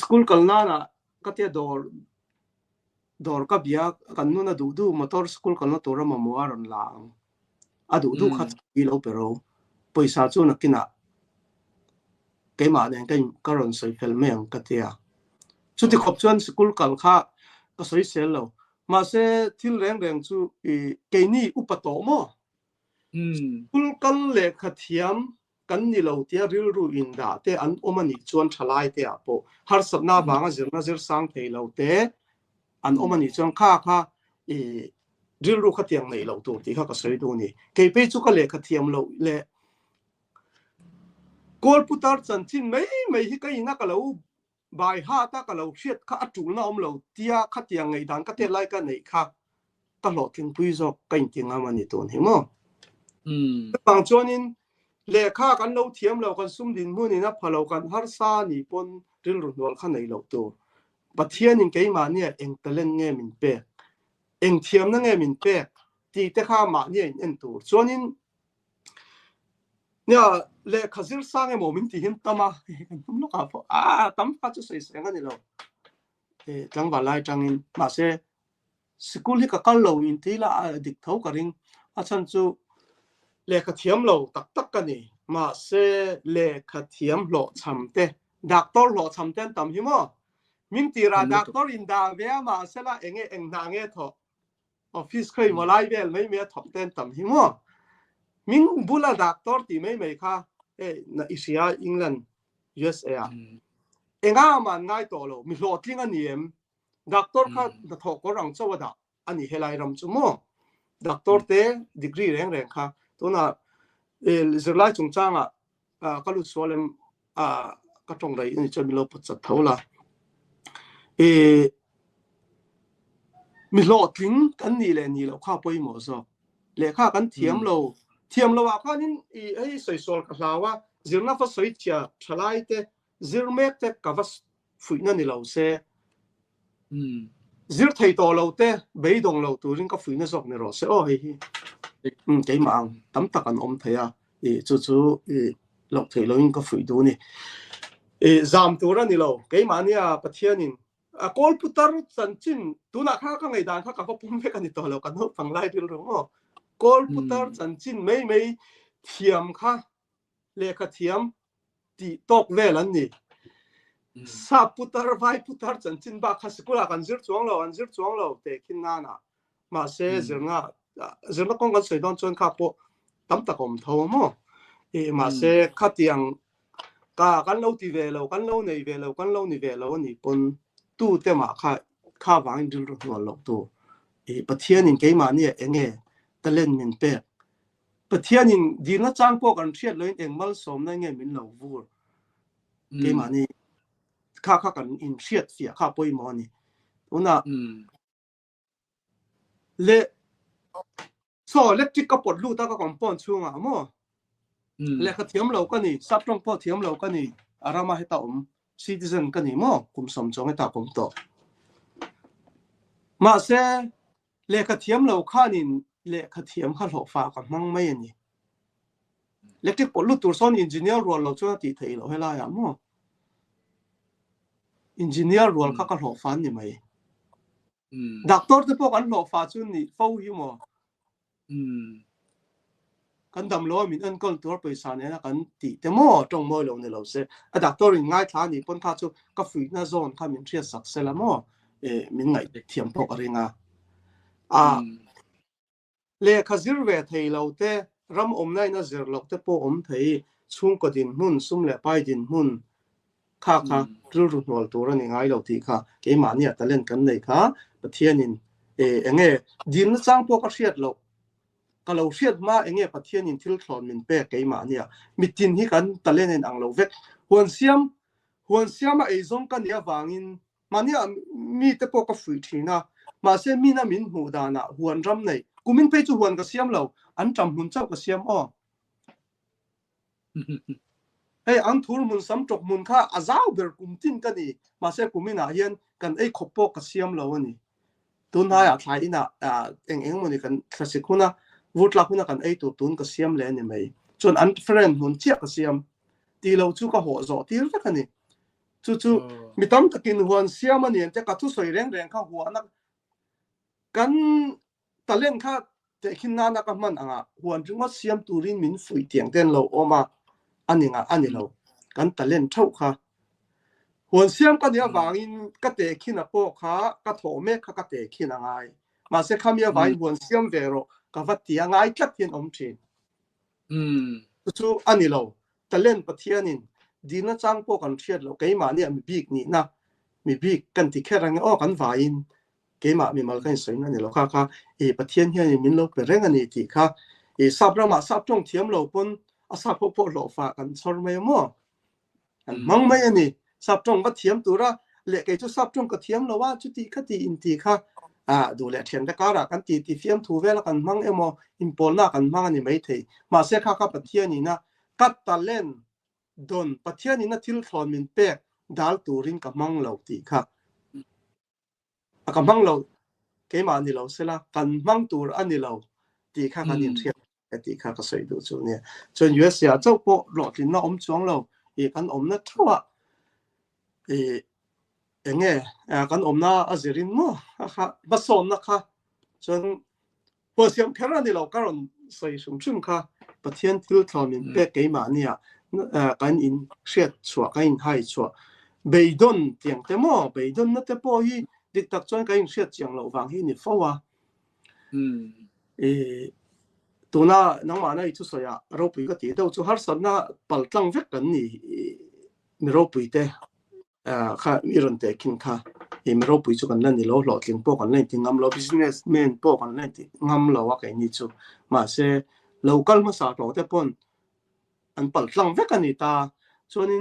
school kal na ka te dor ka bia kan nu na du motor school kan no tora ma mo aron lang a du khat bi lo pero poisa chu na kina ke ma ne kai karon soi fel meng ka tia chu ti khop chuan school kal kha ka soi sel lo ma se thil reng chu ke ni upato mo school kal le khathiam kan ni lo tia ril ru in da te an omani chuan thalai te apo har sabna banga zirna zir sang thei lo te an omani chuan kha ril ru khatiang nei lo tu ti kha ka soi tu ni ke pe chu ka le khathiam lo le kol putar chan chin mai hi kai na ka lo bai ha ta ka lo hriat kha atul na om lo tia khatiang ngei dan ka te lai ka nei kha ka lo tling pui zo ka in tinga mani ton hi mo bang chonin le kha kan lo thiam lo kan sum din mu ni na phalo kan har sa ni pon ril ru nol kha nei lo tu pathian in ke ma ni eng talen nge min pe eng thiam na nge min pe ti te kha ma ni en tu chonin nya le khazir sang e momin ti hin tama tum lo ka pho tam kha chu sei seng ani lo tang ba lai tang in ma se school hi ka kal lo in ti la dik thau ka ring a chan chu le kha thiam lo tak tak ka ni ma se le kha thiam lo cham te doctor lo cham ten tam hi mo min ti ra doctor in da ve ma se la eng na nge tho office khoi mo lai vel mai me thop ten tam hi mo min bula doctor ti mai kha na Asia England USA enga man ngai to lo mi lo tling ani em doctor kha da tho ko rang chawada ani helai ram chu mo doctor te degree reng kha to na zirlai chung changa ka lu solem ka tong dai ni chami lo put chat thola mi lo tling kan ni le ni lo kha poi mo zo le kha kan thiam lo wa kha nin ei soi sol ka lawa zirna fa soi chia thalai te zirmek te ka vas fuina ni lo se zir thei to lo te bei dong lo tu ring ka fuina zok ni ro se o hi ke mang tam tak an om thaya chu lok thei lo in ka fui du ni zam tu ra ni lo ke ma ni a pathianin a kol putar chan chin tu na kha ka ngai dan kha ka pum ve ka ni to lo ka no phang lai dil ro mo kol putar chan chin mai thiam kha le kha thiam ti tok vel an ni sa putar vai putar chan chin ba kha sikula kan zir chuang lo te kin na ma se zirna kong kan soi don chon kha po tam takom tho mo ma se khatiang ka kan lo ti ve lo kan lo nei ve lo kan lo ni ve lo ni pon tu te ma kha wang dil ro lo tu pathian in ke ma ni enge talen min pe pathian in din na chang po kan thiat loin engmal som na nge min lo vur ke ma ni kha kan in thiat fia kha poi mo ni una le so electric ka pot lu ta ka compound chunga mo le kha thiam lo ka ni sap tong po thiam lo ka ni arama heta citizen ka ni mo kum som chong heta kum to ma se le kha thiam lo kha nin le kha thiam kha lo fa ka mang mai ni electric pot lu tur son engineer role lo chu ti thei lo hela ya mo engineer role kha ka lo fa ni mai doctor te po kan lo fa chu ni fo hi mo kan dam lo min an kol tur paisa ne na kan ti te mo tong mo lo ne lo se a doctor in ngai tha ni pon kha chu ka fui na zone kha min thria sak se la mo min ngai thiam po aringa le khazir ve thei lo te ram om nai na zir lo te po om thei chung ko din mun sum le pai din mun kha rul ru nol tur ani ngai lo ti kha ke ma ni talen kan nei kha pathianin enge din na chang po ka hriat lo ka lo hriat ma enge pathianin thil thlon min pe ke ma nia mitin hi kan talen ang lo vek huan siam a ezong kan ya wangin mania mi te po ka fui thina ma se mi na min hu da na huan ram nei kumin pe chu huan ka siam lo an tam hun chau ka siam o an thur mun sam tok mun kha azau ber kum tin ka ni ma se kumina hian kan khopo ka siam lo ani tun ha ya thlai ina eng moni kan klasikuna vutla kuna kan tu tun ka siam le ni mai chon an friend mun chia ka siam ti lo chu ka ho zo ti ra ka ni chu mitam takin huan siam ani te ka thu soi reng kha huan กันตะเล่นค่ะแต่ขินนานักมันอ่ะหัวจึงว่าเสียมตูรินมินฝุ่ยเตียงเต้นเราออกมาอันนี้อ่ะอันนี้เรากันตะเล่นเท่าค่ะหัวเสียมก็เนี่ยวางอินก็เตะขินอ่ะพวกค่ะก็โถเมฆก็เตะขินอ่ะไงมาเสียคำเนี่ยวางหัวเสียมเวโรก็วัดเตียงไงจัดเตียนอมเชนจู่อันนี้เราตะเล่นประเทศนี้ดีนะจังพวกกันเชียดเราเกี่ยมาเนี่ยมีบิ๊กนี่นะมีบิ๊กกันที่แค่รังอ้อกันวายอินเกี่ยมามีมากันสวยนั่นนี่เราค่ะประเทศนี้มินเราเป็นเรื่องอันนี้ที่ค่ะสับเรามาสับจงเทียมเราปนสับพวกเราฝากกันสอนไม่มั่วมั่งไม่อันนี้สับจงก็เทียมตัวละเละกี่จุดสับจงก็เทียมเราว่าจุดที่คดีอินทีค่ะดูแลเทียนตะการะกันตีเฟียมถูเวลกันมั่งมออินโพลน่ากันมั่งอันนี้ไม่เทมาเสียค่ะประเทศนี้นะกัดตะเล่นโดนประเทศนี้นะทิลทอนมินเปกดาลตูรินกับมั่งเราตีค่ะกับมั่งเราเกี่ยมาอันนี้เราเสละกันมั่งตัวอันนี้เราตีค่ะกันยินเทียนตีค่ะก็สวยดูจุดเนี่ยจนอยู่เสียเจ้าพวกหลอดลินน้อมจ้วงเรากันอมนะทั่วอย่างเงี้ยกันอมนะอาเจรินมั่วค่ะบัดสนนะคะจนพอเสียงแค่นั้นนี่เราก็รอนใส่ชุ่มค่ะประเทศทิลทอนมินเปกเกี่ยมาเนี่ยกันอินเสียชัวกันอินให้ชัวเบยดอนเตียงเตมอเบยดอนนั่นเตปอฮีดิกตักจวนกันอินเสียเจียงเราวางฮีนี่ฟ้าวะตัวน่ะน้องมาน่ะอีทุสอยากเราไปก็ตีเต้าจู่ฮาร์สันน่ะปัลตังเวกันนี่มีเราไปเต้ค่ะมีรันเตกินค่ะมีเราไปจู่กันนั่นนี่เราหลอดเลี้ยงพวกกันนั่นที่งำเรา businessman พวกกันนั่นที่งำเราว่าแค่นี้จู่มาเสียเราก็มาสาเราแต่ปนอันปัลตังเวกันนี่ตาจวนนี้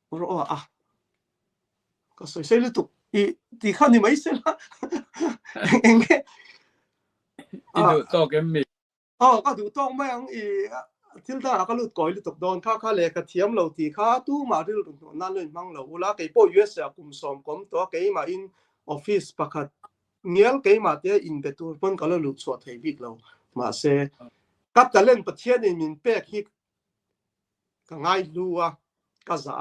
เราก็สวยๆเลยตุกที่ข้านี่ไม่เสียละเองเนี่ยดูโตกันมีก็ดูต้องไม่อังทิลตาก็ลุดก่อยลุดตกโดนข้าเลยกระเทียมเราตีข้าตู้มาที่ลุดนั่นเลยมั่งเราอุลาเกี่ยพวก US กุมสมกุมตัวเกี่ยมาอินออฟฟิศประคัดเงี้ยเกี่ยมาเดี๋ยวอินเบตูปนก็เลยลุดสวดให้บิ๊กเรามาเสกับแต่เล่นประเทศนี้มินเป๊กฮิกก็ง่ายดูก็จะ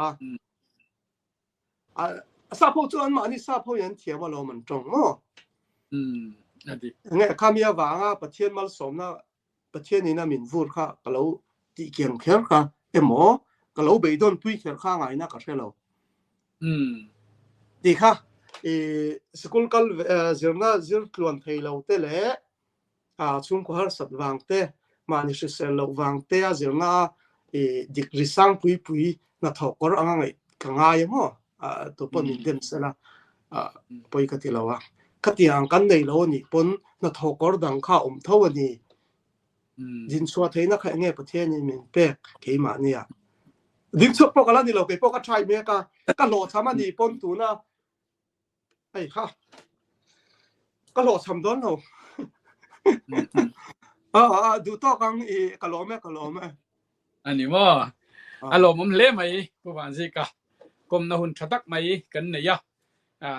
ซาโพจวนมานี่ซาโพยันเทียมว่าเรามันตรงมั้งนั่นดิเนี่ยข้ามีว่าประเทศมัลสมนะประเทศนี้นะมินฟูร์ค่ะก็เราตีเกียงเขียค่ะหมอก็เราไปโดนตุยเขียข้างไงนะก็ใช่เราดีค่ะสกุลกัลเจอร์น่าเจอร์คลวนไทยเราเตะเลยช่วงก็ฮาร์สัตวางเตะมานิชิเซลเราวางเตะเจอร์น่าดิกริสังปุยน่าถกกระอังไงข้างไงมั้งตัวปนินเดนเสละไปกันที่เราคดีอังกันในโลนี่ปนนัทกรดังข้าเท่านี้ดินชัวเทนักแง่ประเทศนี้มันเป๊กเกี่ยมาเนี่ยดินชัวพวกอะไรนี่เราไปพวกก็ใช้เมก็โหลดทำมันนี่ปนตัวนะไอ้ค่ะก็โหลดทำด้นเราดูต่อกันก็โหลดไหมอันนี้ว่าอารมณ์มันเละไหมผู้บัญชีกะกรมนหุ่นชัดไหมกันเนี่ย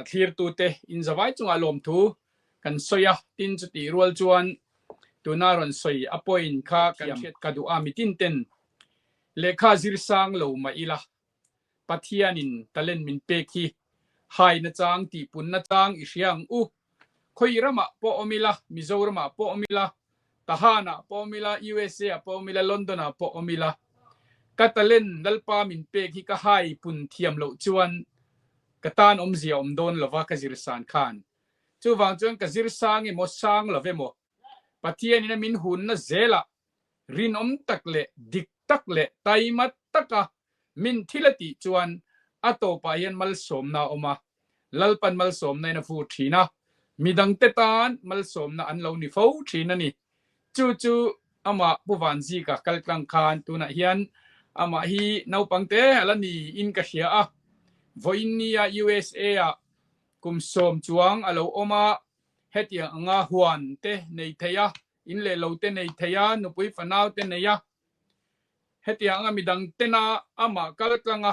ทีร์ตูเตอินสบายจงอารมณ์ทูกันสอยตินจุดที่รัวจวนตัวน่ารอนสอยอพอยน์ข้ากันเช็ดกระดูอามิตินเต็นเลขาจิรสังเหลวมาอีละปัทยานินตะเล่นมินเปกีไฮนะจังตีปุนนะจังอิเชียงคอยระมาปอมิละมิโซระมาปอมิละทหารปอมิละ USA ปอมิละลอนดอนปอมิละกัตเล่นดัลปามินเปกีก็ไฮปุนเทียมเหลวจวนกตานเสียโดนลวากจิรสันขานจู่วางจวนกจิรสังมอสังลวเวโมปัทยานินมินหุนนะเซละรินตักเละดิกตักเละไตมัตตักะมินทิลติจวนอัตโตปายันมัลสมนาอมาลัลปันมัลสมในนฟูทีนะมีดังเตตานมัลสมนาอันเลวนิฟูทีนันนี่จู่อามาผู้วันซีกะกัลกังคานตัวนักเฮียนอามาฮีนาปังเตะลันนี่อินกะเชียvoinia USA kum som chuang alo oma hetia anga huan te nei theya in le lo te nei theya nu pui fanau te neya hetia anga midang tena ama kalklanga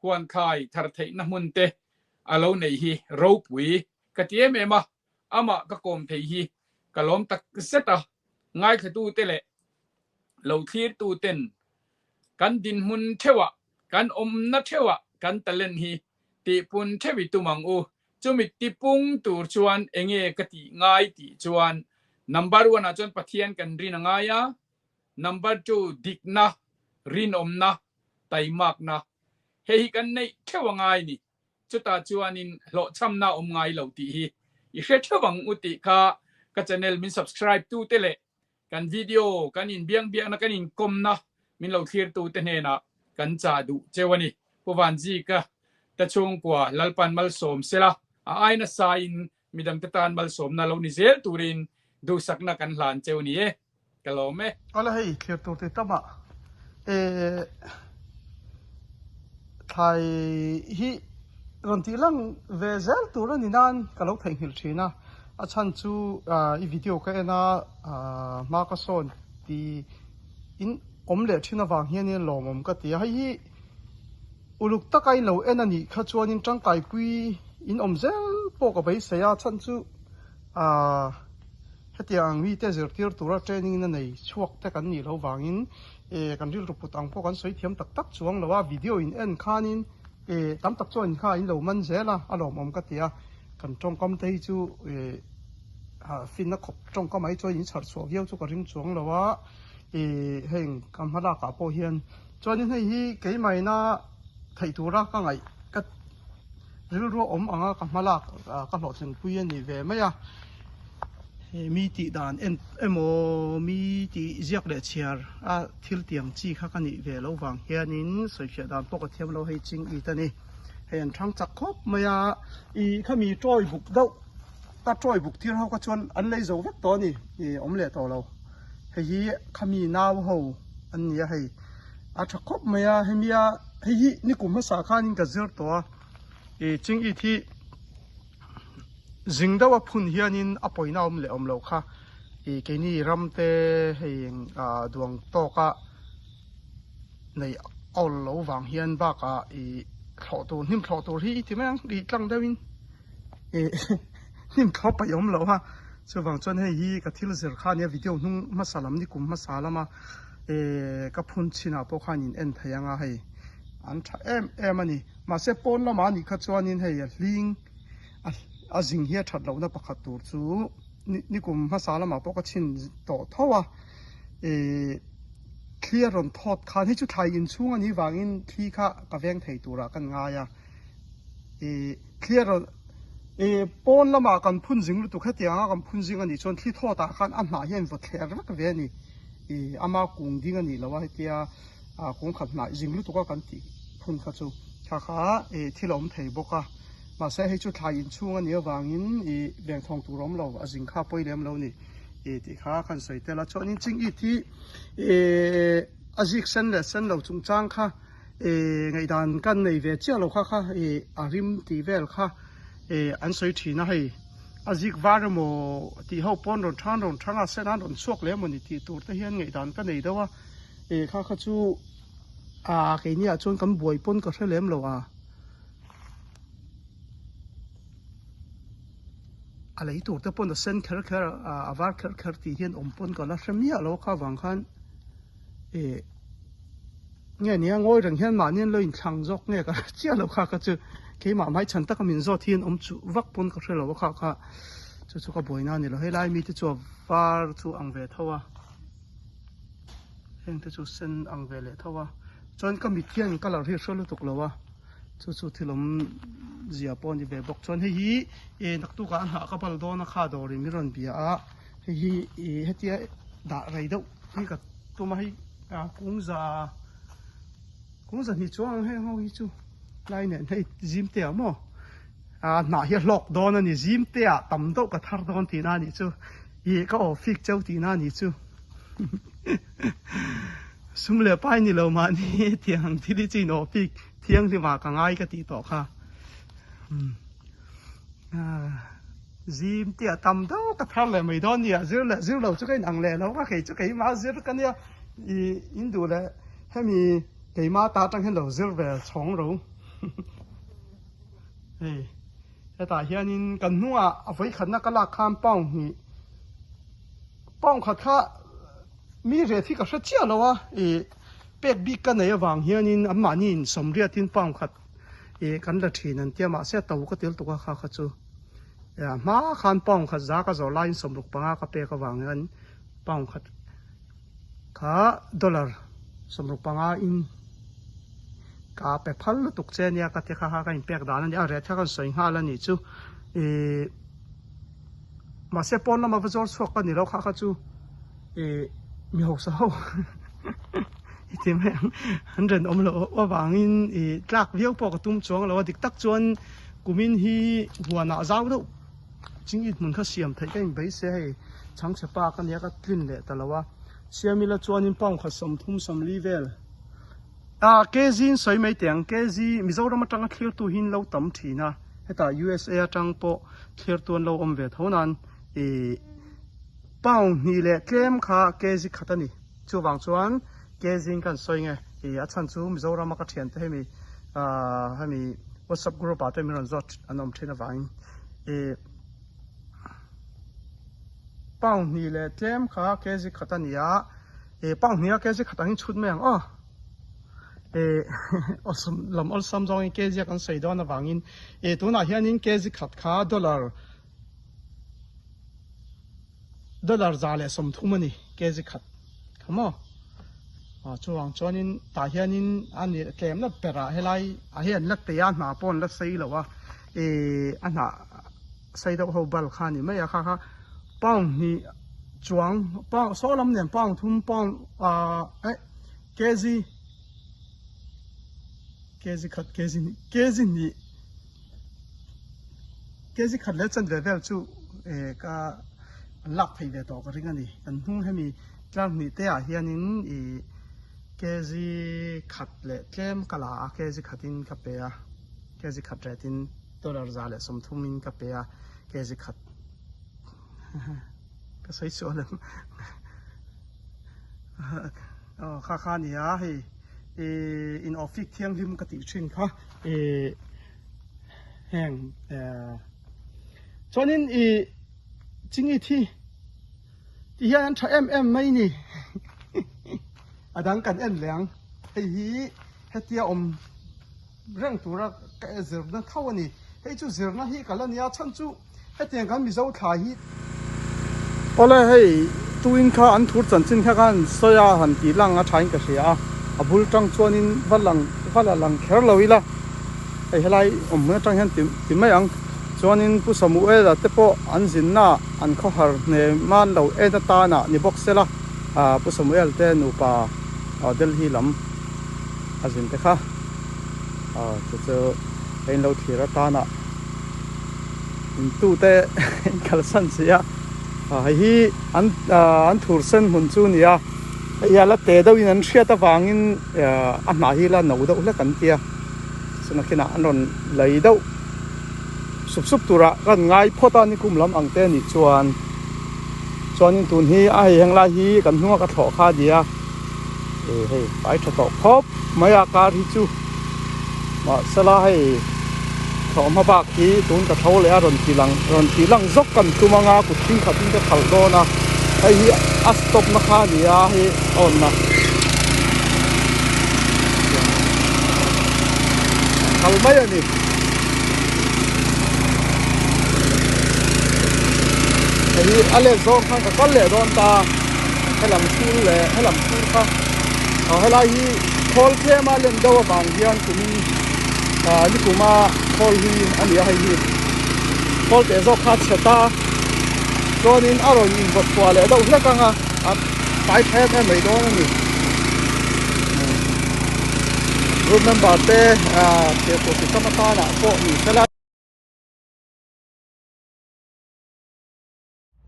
huan khai thar thei na mun te alo nei hi ro pui katie me ma ama ka kom thei hi kalom tak seta ngai khatu te le lo thir tu ten kan din mun thewa kan om na thewa kan talen hi ti pun thewi tu mang u chumik tipung tur chuan enge kati ngai ti chuan number 1 a chuan pathian kan rin angaya number 2 dikna rin omna taimak na hei kan nei thewangai ni chuta chuanin lo chamna ngai lo ti hi I hre thewang uti kha ka channel min subscribe tu tele kan video kan in biang na kan in kom na min lo thlir tu te na kan cha du chewani puwan ji ka ta chung kwa lalpan mal som sela a aina sa in midam tan mal som na lo ni zel turin du sakna kan hlan chewni e kalome ala hei thlir tu te tama e thai hi ron ti lang ve zel tu ran inan ka lo thai hil thina a chan chu I video ka ena ma ka son ti in omle thina wang hian ni lomom ka ti hi uluk takai lo enani kha chuan in tangkai pui in omzel po ka bai saya chan chu hetiang mi te zer tir tura training na nei chuak te kan ni lo wangin kan ril ruput ang po kan soi thiam tak tak chuang lawa video in en khanin tam tak chuan kha in lo man zela alom om ka tia kan tong kam te chu fin na khop tong kam ai chuan in chhar chuak hiau chu ka ring chuang lawa heng kam hala ka po hian chuan in hei hi ke mai na thei tura ka ngai ka ril ro om anga ka mala ka hlo thlen pui ani ve maya mi ti dan emo mi ti ziak le chiar a thil tiang chi kha kani ve lo wang hianin soi khia dan pok a thiam lo hei ching I tani hen thang chak khop maya I khami troi buk dau ta troi buk thir ho ka chuan an lei zo vek to ni om le to lo hei khami naw ho an nia hei a thak khop maya hemia hei ni kum ma sa khanin ka zir to ching I thi zingdawa phun hianin apoina om le om lo kha ke ni ramte heng duang to ka nei ol lo wang hian ba ka thlo tu nim thlo tu hi ti mang ri tlang dawin nim thlo pa yom lo ha chu wang chon hei hi ka thil zer kha ne video nung masalam ni kum masalama ka phun china po khanin en thayanga hei an tha em ani ma se pon lama ni kha chuanin hei hling azing hiya that lo na pakhat tur chu ni kum masala ma po ka chin to thawa clear on thought khan hi chu thai in chung ani wangin thi kha ka veng thei tura kan nga ya clear on pon lama kan phun jing lu tu khatia kan phun jing ani chon thi thota khan an na hian vot thler rak ve ni ama kung ding ani lawa hetia kung khat na jing lu tu ka kan ti phun kha chu kha thilom thei boka mà sẽ hay chút thay in chung anh nhớ vàng in vàng thong tu rom lâu, azing khá bôi lem lâu nè, thì khá khăn sợi tê là cho nên chính ít thì azik sen lâu chung trang khá, ngày đàn căn này về chia lâu khá khá, arim thì về khá, anh sợi thì nó hay azik var mo thì hậu pon rồi thang à sen ăn rồi suộc lem mình thì tụt tới hiện ngày đàn căn này đâu khá khá chú cái này chôn cầm bồi pon có thể lem lâu lấy tụt tới pon sen khэр avar khэр thì hiện pon có là xem nhá lâu khá vàng khan nghe nhá ngồi rằng hiện mà nên lên thang dốc nghe cả chia lâu khá chứ cái mà mấy chân tắc mình do thiên chủ vác pon có thể lâu khá khá chú có bồi nào này là hay lai mi chú var chú ăn về thôi hiện chú sen ăn về lệ thôi cho nên cái mi thiên cái là riêng số lúc tục lâu chú thì lắm giờ pon đi về bọc cho nên hi nặc tu cả hạ cái bal đó nó khá đồ thì mi run bia hi hết tiệt đã rầy đâu hi cái tu mà hi cũng giờ thì chuang hay không hi chú lại nè hay gym tiệt mà nãy hi lock đó nè gym tiệt tầm đâu cái thar đó thì na nè chú hi cái office châu thì na nè chú sum le pai ni lo ma ni tiang thi di chi no pi thiang thì mà cả ngay cái tí tọ kha zim tia tam đâu cái thằng này mày đó nè zir lâu cho cái nằng lẹ nó cái cho cái má zir cái nè in đủ lẹ hay mi cái má ta trong cái lâu zir về chong rồi cái ta hiện in cần nuôi với khẩn nó cái là khám bông khát khá mi rẻ thì cái sự chia lâu bẹt bị cái này vàng hiện in âm mà nhìn sầm rẻ tin bông khát kan la thin an tiama se to ka til to ka kha chu ya ma khan pong kha za ka zo line som ruk panga ka pe ka wang an pong khat kha dollar som ruk panga in ka pe phal tuk che nia ka te kha ka in pek dan ani a re tha ka soi ha la ni chu mà xe pon mà bây giờ suốt cái này đâu khác chứ mi học sao thì mẹ hắn rèn ông là ở vàng in lạc viếng bỏ cái tung chuông là địch tắc chuan của mình hi hùa nã giáo đâu chính ít mình khá xiêm thấy cái bấy xe hay chẳng sẽ ba cái này cái tin lệ ta là wa xe mi là chuan in pong khát sầm thum sầm livel cái gì soi mấy tiếng cái gì mi dâu đó mà trăng clear tu hin lâu tầm thì na hay ta USA trăng po clear tuan lâu om về thấu nan bao nhiêu lệ kem khá cái gì khát ni chú vàng chuan cái gì cần soi nghe ở chân chú mi dâu ra mà cái thiền thế mi hay mi WhatsApp group à thế mi làm rót anh om trên vàng bao nhiêu lệ kem khá cái gì khát ni à bao nhiêu cái gì khát ni chút mấy ang làm ở sắm trong cái gì cần soi đó là vàng in tôi nói hiện in cái gì khát khá dollar giá lệ sum thu mani cái gì khát không à chú hoàng cho nên tại hiện in anh ấy kèm nó bẹt hay lại hiện lắc tay anh mà pon lắc xây rồi anh à xây đâu hậu bal khan ni mấy à kha bang ni chuang bang số lắm nè bang thum bang cái gì khát cái gì khát lệ chân về về chú cái lạc phải về đó cái gì này anh hung hay mi làm mi thế à hiện in cái gì khát lệ kem cả là cái gì khát in cà phê à cái gì khát rẻ in dollar giá lệ sum thu min cà phê à cái gì khát cái sấy số lắm khá khá này à hay in office thiang lim cái tiểu chuyên khá hàng cho nên chính thì hiện tại em mấy nè đang cần em láng hay hết tia răng tụ ra cái giờ nó thâu nè hay chú giờ nó hi cả lần nhà chân chú hết tiền cái mi dâu thải hi ở đây hay tuin kha ăn thuốc chân chân kha kan soya hàn tí lăng á trái cái gì à bul trăng chuan in phát là lăng khéo lâu la hay lại mới trăng hiện tìm mấy anh chuan in pu samuel là tepo an zin na an kho har ne man lo e ta na ni box la pu samuel te nu pa delhi lam azin te kha chu ein lo thira ta na in tu te kal san sia hi an thur sen hun chu ni a ya la te do in an thria ta wangin a na hi la no do la kan tia suna kina an ron lei do sụp tura kan ngai phota ni kum lam ang te ni chuan in tun hi a heng la hi kan hunga ka tho kha dia hei pai tha to khop maya kar hi chu ma sala hei tho ma ba ki tun ka tho le a ron ti lang zok kan tumanga ku thing khatin te khal do na hei hi a stop na kha dia hi on na khal mai ani thì ale zo khang ka kal le don ta helam sul le helam sul kha helai hi khol the ma len do bang hian kumin ni kuma khol hi ani a hi khol te zo kha cheta don in aro in bot kwa le do hla ka nga pai the me mai do ni remember te ko ti kamata na ko ni sala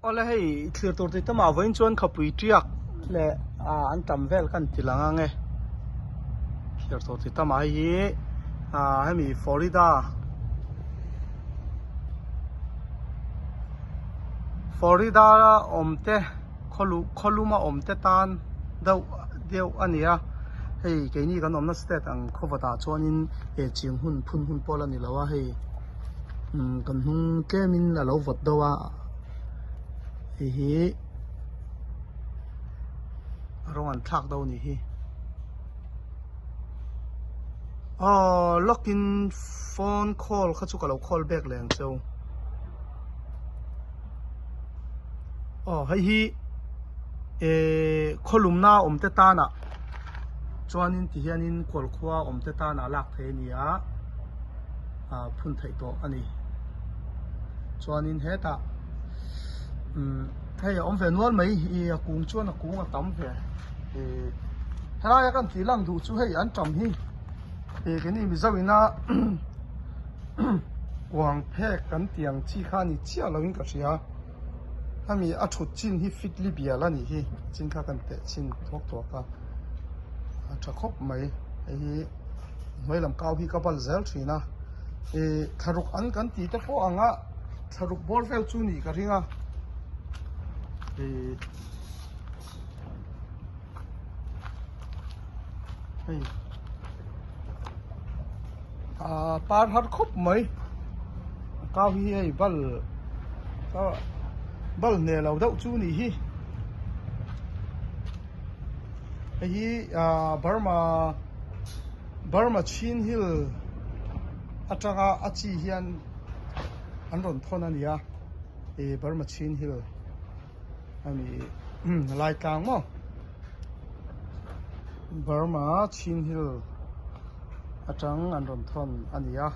ole hei thlir tur ti tama voin chuan khapui triak le an tam vel kan tilanga nge thlir tur ti tama hi hemi Florida omte kholuma omte tan deu ania hei ke ni kan omna state ang khowata chuanin ching phun pola ni lawa hei kan hung kemin la lo vot dawa hi rong an thak đâu ni hi login phone call khá chú cả lâu call back liền châu hay hi column na te ta na chuan in ti hian in kol khwa te ta na lak the ni a phun thei to ani chuan in heta hay ve nual mai i kung chuan a kung a tam ve helai kan ti lang du chu hei an tam hi cái này mình zawina quang phek kan tiang chi kha ni chia lovin ka ria hami a thut chin hi fit libia la ni hi chin kha kan te chin thok to ka tha khop mai hi mai lam kau hi ka bal zel thina tharuk an kan ti te pho anga tharuk bol fel chu ni ka ringa hey par har khop mai cao hi ai bal ne lo dau chu ni hi hi Burma Chin Hill atanga achi hian an ron thon ania Burma Chin Hill ani lai tang mo Burma Chin Hill atang an ron thon ania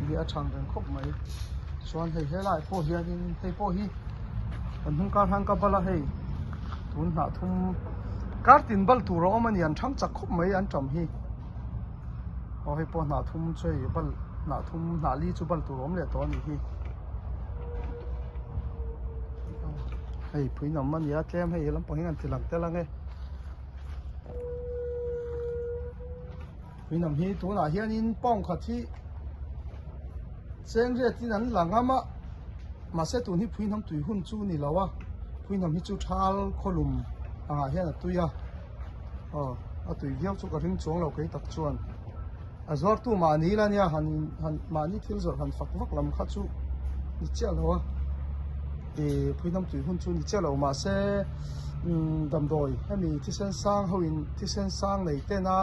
đi atang ren khop mai chuan hei helai po hian in hei po hi an hung kar hang ka bala hei tun na thum kartin bal tu ro mani an thang chak khop mai an tam hi hei po na thum chei bal na thum na li chu bal tu rom le to ni hi hei phui nam man ya tlem hei lam pang an tilang te lang e phui nam hi tu na hian in pong kha thi cheng re tin an langama ma se tu ni phui nam tui hun chu ni lawa phui nam hi chu thal kholum anga hian a tuya a tui viau chu ka ring chong lo ke tak chuan a zor tu ma ni la nia han ma ni thil zor han fak lam kha chu ni cha lo phui nam tui hun chu ni cha lo ma se dam doi hemi thi sen sang hoin thi sen sang nei te na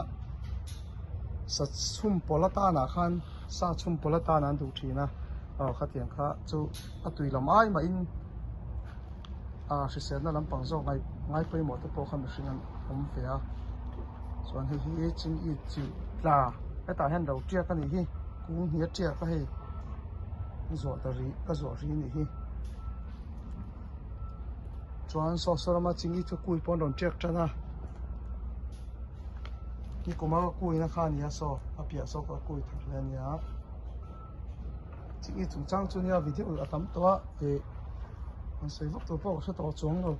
sa chum polata na khan sa chum polata nan du thina khatiang kha chu atui lamai ma in hriselna na lampang zo ngai poimo te po khan hringan om fe a chuan hi ching i chi tla ta hen ro tia ka ni hi kung hi tia ka hei zo ta ri ka zo ri ni hi chuan so sorama ching i chu kui pon ron tia tana ni kuma kui na kha ni a so apia so ka kui thar le nia ching i chung chang chu nia video atam to an sei vok to po sa to chung lo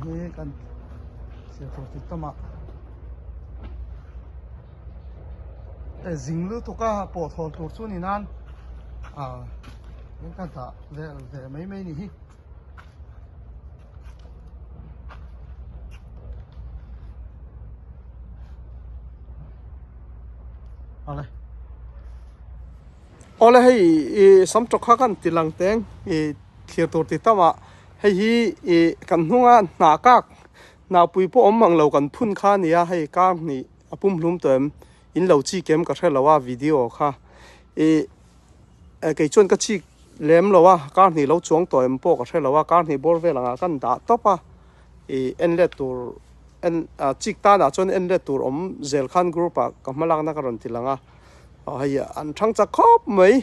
he kan se to ti tama zinglu to ka po thol tur chu ni nan kan ta ve mai ni hi ole hei sam tok kha kan tilang teng thlir tur ti tama hei hi kan hnunga na kak na pui po om mang lo kan phun kha nia hei kang ni apum hlum tem in lo chi kem ka thela video kha ke chon ka chi lem lowa kang ni lo chuang to em po ka thela kang ni bor velanga kan da topa en le tur en chik ta na chon en le tur om zel khan group a kamalang na karon tilanga hei an thang cha khop mai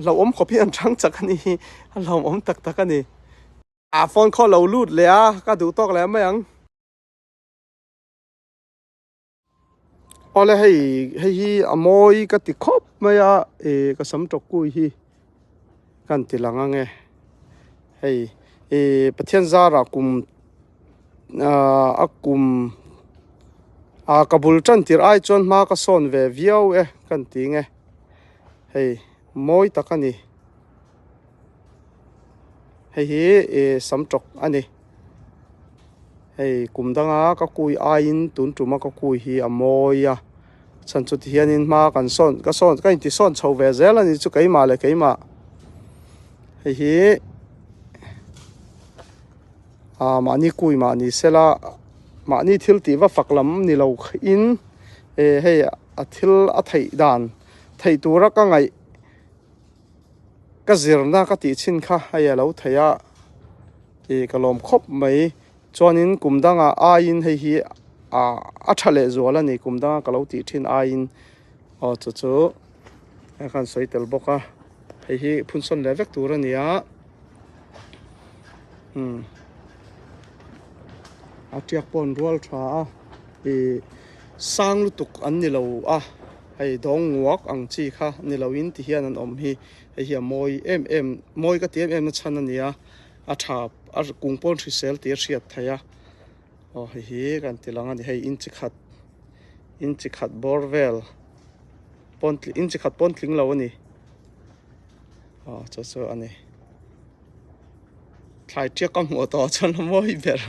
lo om khopi an thang chak ani lo om tak ani phone call lo lut le a ka du tok le mai ang ole hei hi amoi ka ti khop mai a ka sam tok kui hi kan ti langa nge hei pathian zara kum akum kabul chan tir ai chon ma ka son ve viau kan ti nge hei moi takani hei hi sam tok ani hei kum danga ka kui a in tun tuma ka kui hi a moi a chan chu ti hian in ma kan son ka in ti son chho ve zel ani chu keima le keima hei hi mani kui mani sela mani thil ti va faklam ni lo in hei a thil a thei dan thei tura ka ngai ka zirna ka ti chin kha hei lo theia kalom khop mai chuanin kumdanga a in hei hi a thale zuala ni kumdanga kalo ti thin a in chu chu kan soitel boka hei hi phunson le vek tur ania atiak pon rual tha sang lutuk an ni lo hei dong nguak ang chi kha ni lo in ti hian an om hi hei hi moi moi ka tiam na chan ania a tha a kungpon thrisel tir hriat thaya hei hi kan tilang ani hei inchi khat borvel inchi khat pon tling lo ani chu ani thlai tiak ka hmu to chan moi ber